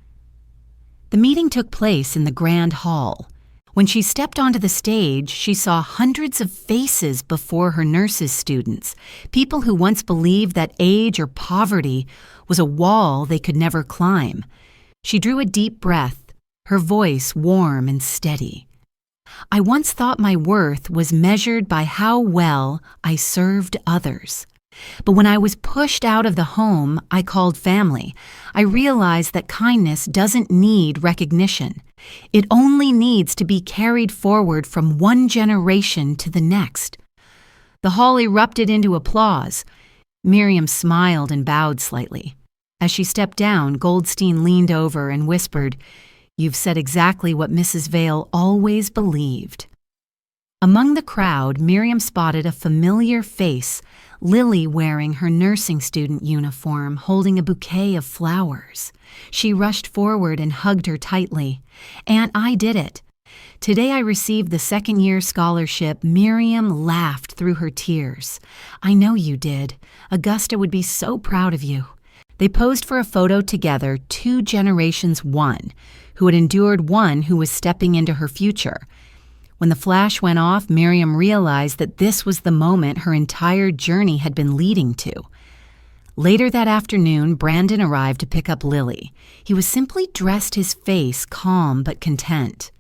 The meeting took place in the grand hall. When she stepped onto the stage, she saw hundreds of faces before her nurses' students, people who once believed that age or poverty was a wall they could never climb. She drew a deep breath, her voice warm and steady. "I once thought my worth was measured by how well I served others. But when I was pushed out of the home I called family, I realized that kindness doesn't need recognition. It only needs to be carried forward from one generation to the next. The hall erupted into applause. Miriam smiled and bowed slightly. As she stepped down, Goldstein leaned over and whispered, "You've said exactly what Mrs. Vale always believed." Among the crowd, Miriam spotted a familiar face, Lily wearing her nursing student uniform, holding a bouquet of flowers. She rushed forward and hugged her tightly. "Aunt, I did it. Today I received the second-year scholarship." Miriam laughed through her tears. "I know you did. Augusta would be so proud of you." They posed for a photo together, 2 generations one, who had endured one who was stepping into her future. When the flash went off, Miriam realized that this was the moment her entire journey had been leading to. Later that afternoon, Brandon arrived to pick up Lily. He was simply dressed, his face calm but content.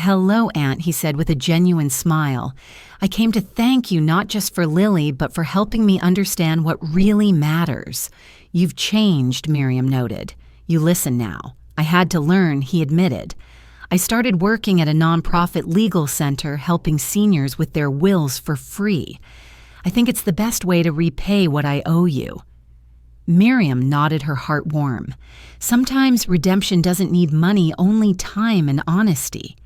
"Hello, Aunt," he said with a genuine smile. "I came to thank you not just for Lily, but for helping me understand what really matters." "You've changed," Miriam noted. "You listen now." "I had to learn," he admitted. "I started working at a nonprofit legal center helping seniors with their wills for free. I think it's the best way to repay what I owe you." Miriam nodded, her heart warm. Sometimes redemption doesn't need money, only time and honesty.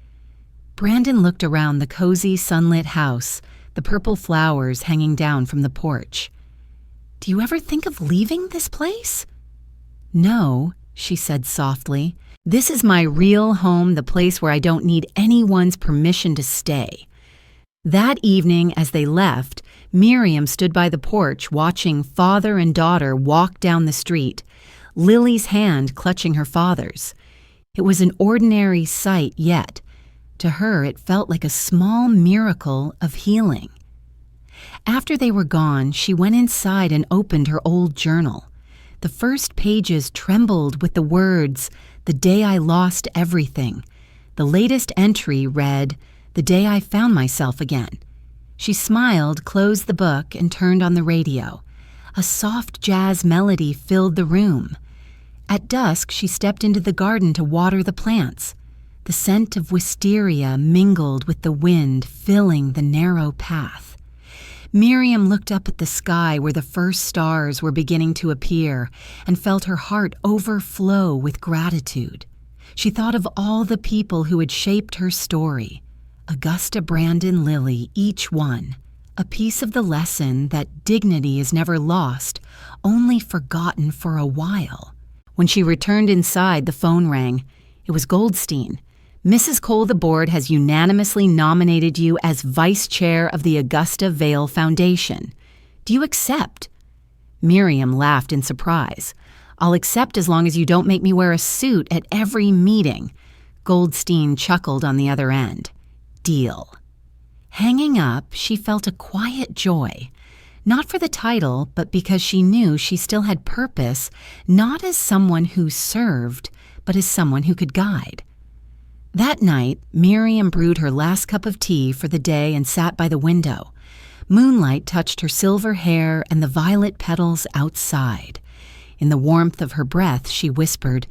Brandon looked around the cozy, sunlit house, the purple flowers hanging down from the porch. "Do you ever think of leaving this place?" "No," she said softly. "This is my real home, the place where I don't need anyone's permission to stay." That evening, as they left, Miriam stood by the porch watching father and daughter walk down the street, Lily's hand clutching her father's. It was an ordinary sight, yet to her it felt like a small miracle of healing. After they were gone, she went inside and opened her old journal. The first pages trembled with the words, "The day I lost everything." The latest entry read, "The day I found myself again." She smiled, closed the book, and turned on the radio. A soft jazz melody filled the room. At dusk, she stepped into the garden to water the plants. The scent of wisteria mingled with the wind, filling the narrow path. Miriam looked up at the sky where the first stars were beginning to appear and felt her heart overflow with gratitude. She thought of all the people who had shaped her story. Augusta, Brandon, Lily, each one. A piece of the lesson that dignity is never lost, only forgotten for a while. When she returned inside, the phone rang. It was Goldstein. "Mrs. Cole, the board has unanimously nominated you as vice chair of the Augusta Vale Foundation. Do you accept?" Miriam laughed in surprise. "I'll accept as long as you don't make me wear a suit at every meeting." Goldstein chuckled on the other end. "Deal." Hanging up, she felt a quiet joy. Not for the title, but because she knew she still had purpose, not as someone who served, but as someone who could guide. That night, Miriam brewed her last cup of tea for the day and sat by the window. Moonlight touched her silver hair and the violet petals outside. In the warmth of her breath, she whispered,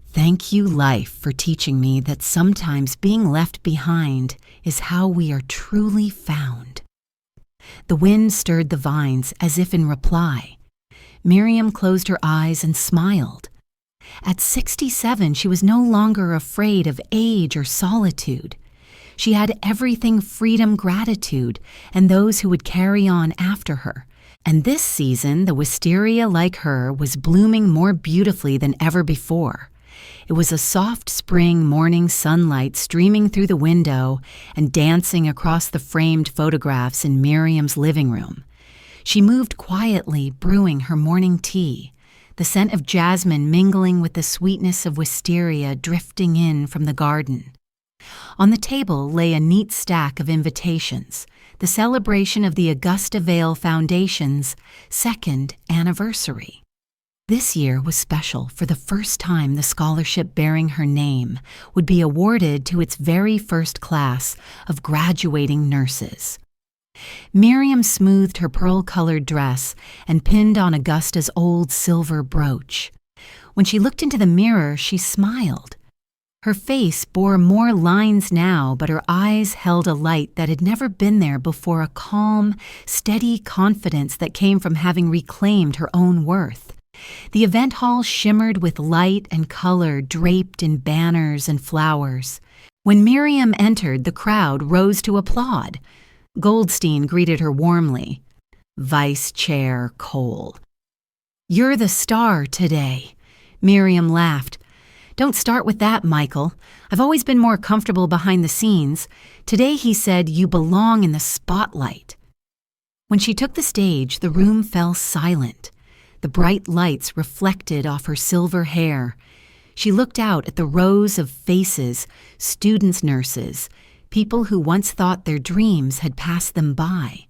"Thank you, life, for teaching me that sometimes being left behind is how we are truly found." The wind stirred the vines as if in reply. Miriam closed her eyes and smiled. At 67, she was no longer afraid of age or solitude. She had everything: freedom, gratitude, and those who would carry on after her. And this season, the wisteria, like her, was blooming more beautifully than ever before. It was a soft spring morning sunlight streaming through the window and dancing across the framed photographs in Miriam's living room. She moved quietly, brewing her morning tea, the scent of jasmine mingling with the sweetness of wisteria drifting in from the garden. On the table lay a neat stack of invitations, the celebration of the Augusta Vale Foundation's 2nd anniversary. This year was special. For the first time, the scholarship bearing her name would be awarded to its very first class of graduating nurses. Miriam smoothed her pearl-colored dress and pinned on Augusta's old silver brooch. When she looked into the mirror, she smiled. Her face bore more lines now, but her eyes held a light that had never been there before, a calm, steady confidence that came from having reclaimed her own worth. The event hall shimmered with light and color draped in banners and flowers. When Miriam entered, the crowd rose to applaud. Goldstein greeted her warmly. "Vice Chair Cole." "You're the star today." Miriam laughed. "Don't start with that, Michael. I've always been more comfortable behind the scenes. Today he said you belong in the spotlight." When she took the stage, the room fell silent. The bright lights reflected off her silver hair. She looked out at the rows of faces, students' nurses, people who once thought their dreams had passed them by.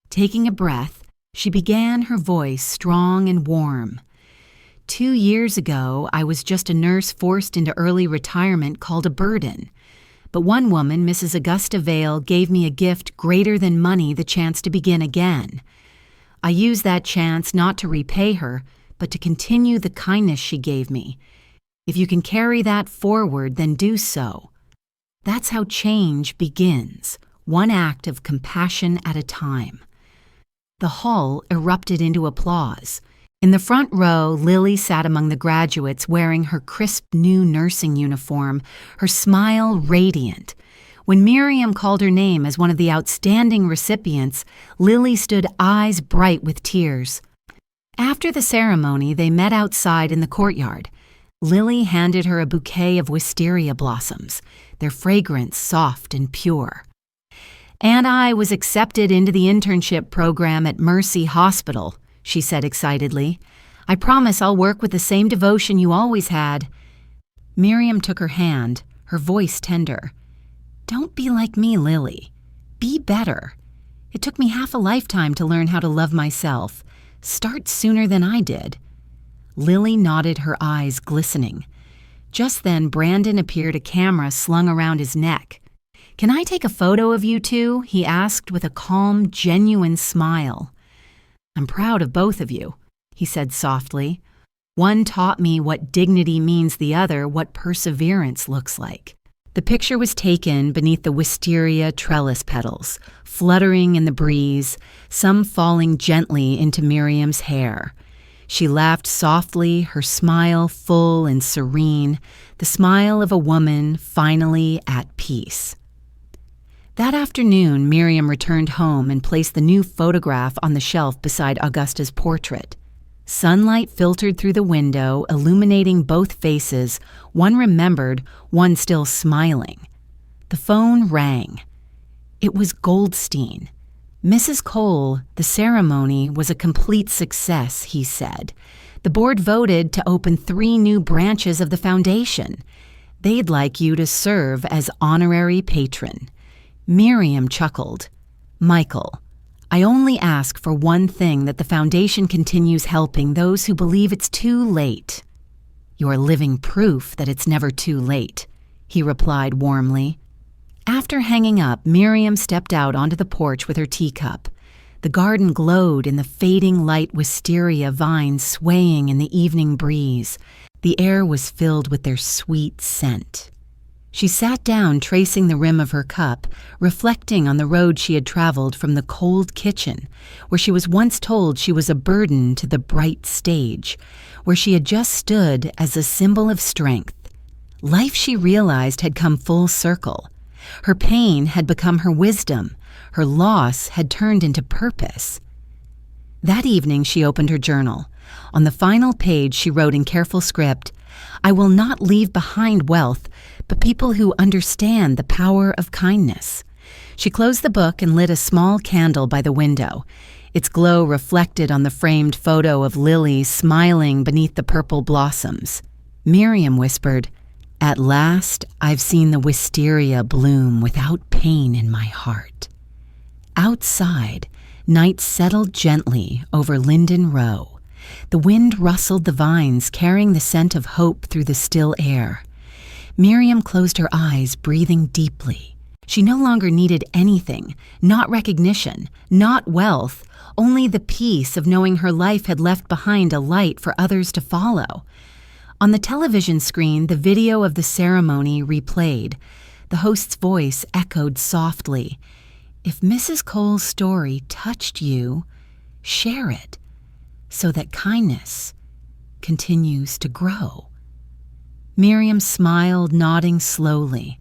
Taking a breath, she began, her voice strong and warm. 2 years ago, I was just a nurse forced into early retirement called a burden. But one woman, Mrs. Augusta Vale, gave me a gift greater than money, the chance to begin again. I used that chance not to repay her, but to continue the kindness she gave me. If you can carry that forward, then do so. That's how change begins, one act of compassion at a time. The hall erupted into applause. In the front row, Lily sat among the graduates wearing her crisp new nursing uniform, her smile radiant. When Miriam called her name as one of the outstanding recipients, Lily stood eyes bright with tears. After the ceremony, they met outside in the courtyard. Lily handed her a bouquet of wisteria blossoms, their fragrance soft and pure. "And I was accepted into the internship program at Mercy Hospital," she said excitedly. "I promise I'll work with the same devotion you always had." Miriam took her hand, her voice tender. "Don't be like me, Lily. Be better. It took me half a lifetime to learn how to love myself. Start sooner than I did." Lily nodded, her eyes glistening. Just then, Brandon appeared, a camera slung around his neck. "Can I take a photo of you two?" he asked with a calm, genuine smile. "I'm proud of both of you," he said softly. "One taught me what dignity means, the other what perseverance looks like." The picture was taken beneath the wisteria trellis petals, fluttering in the breeze, some falling gently into Miriam's hair. She laughed softly, her smile full and serene, the smile of a woman finally at peace. That afternoon, Miriam returned home and placed the new photograph on the shelf beside Augusta's portrait. Sunlight filtered through the window, illuminating both faces, one remembered, one still smiling. The phone rang. It was Goldstein. "Mrs. Cole, the ceremony was a complete success," he said. "The board voted to open 3 new branches of the foundation. They'd like you to serve as honorary patron." Miriam chuckled. "Michael, I only ask for one thing, that the foundation continues helping those who believe it's too late." "You're living proof that it's never too late," he replied warmly. After hanging up, Miriam stepped out onto the porch with her teacup. The garden glowed in the fading light, wisteria vines swaying in the evening breeze. The air was filled with their sweet scent. She sat down, tracing the rim of her cup, reflecting on the road she had traveled from the cold kitchen, where she was once told she was a burden, to the bright stage, where she had just stood as a symbol of strength. Life, she realized, had come full circle. Her pain had become her wisdom. Her loss had turned into purpose. That evening, she opened her journal. On the final page, she wrote in careful script, "I will not leave behind wealth, but people who understand the power of kindness." She closed the book and lit a small candle by the window. Its glow reflected on the framed photo of Lily smiling beneath the purple blossoms. Miriam whispered, "At last, I've seen the wisteria bloom without pain in my heart." Outside, night settled gently over Linden Row. The wind rustled the vines, carrying the scent of hope through the still air. Miriam closed her eyes, breathing deeply. She no longer needed anything, not recognition, not wealth, only the peace of knowing her life had left behind a light for others to follow. On the television screen, the video of the ceremony replayed. The host's voice echoed softly. If Mrs. Cole's story touched you, share it so that kindness continues to grow. Miriam smiled, nodding slowly.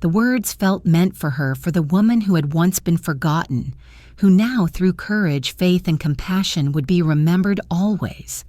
The words felt meant for her, for the woman who had once been forgotten, who now, through courage, faith, and compassion, would be remembered always.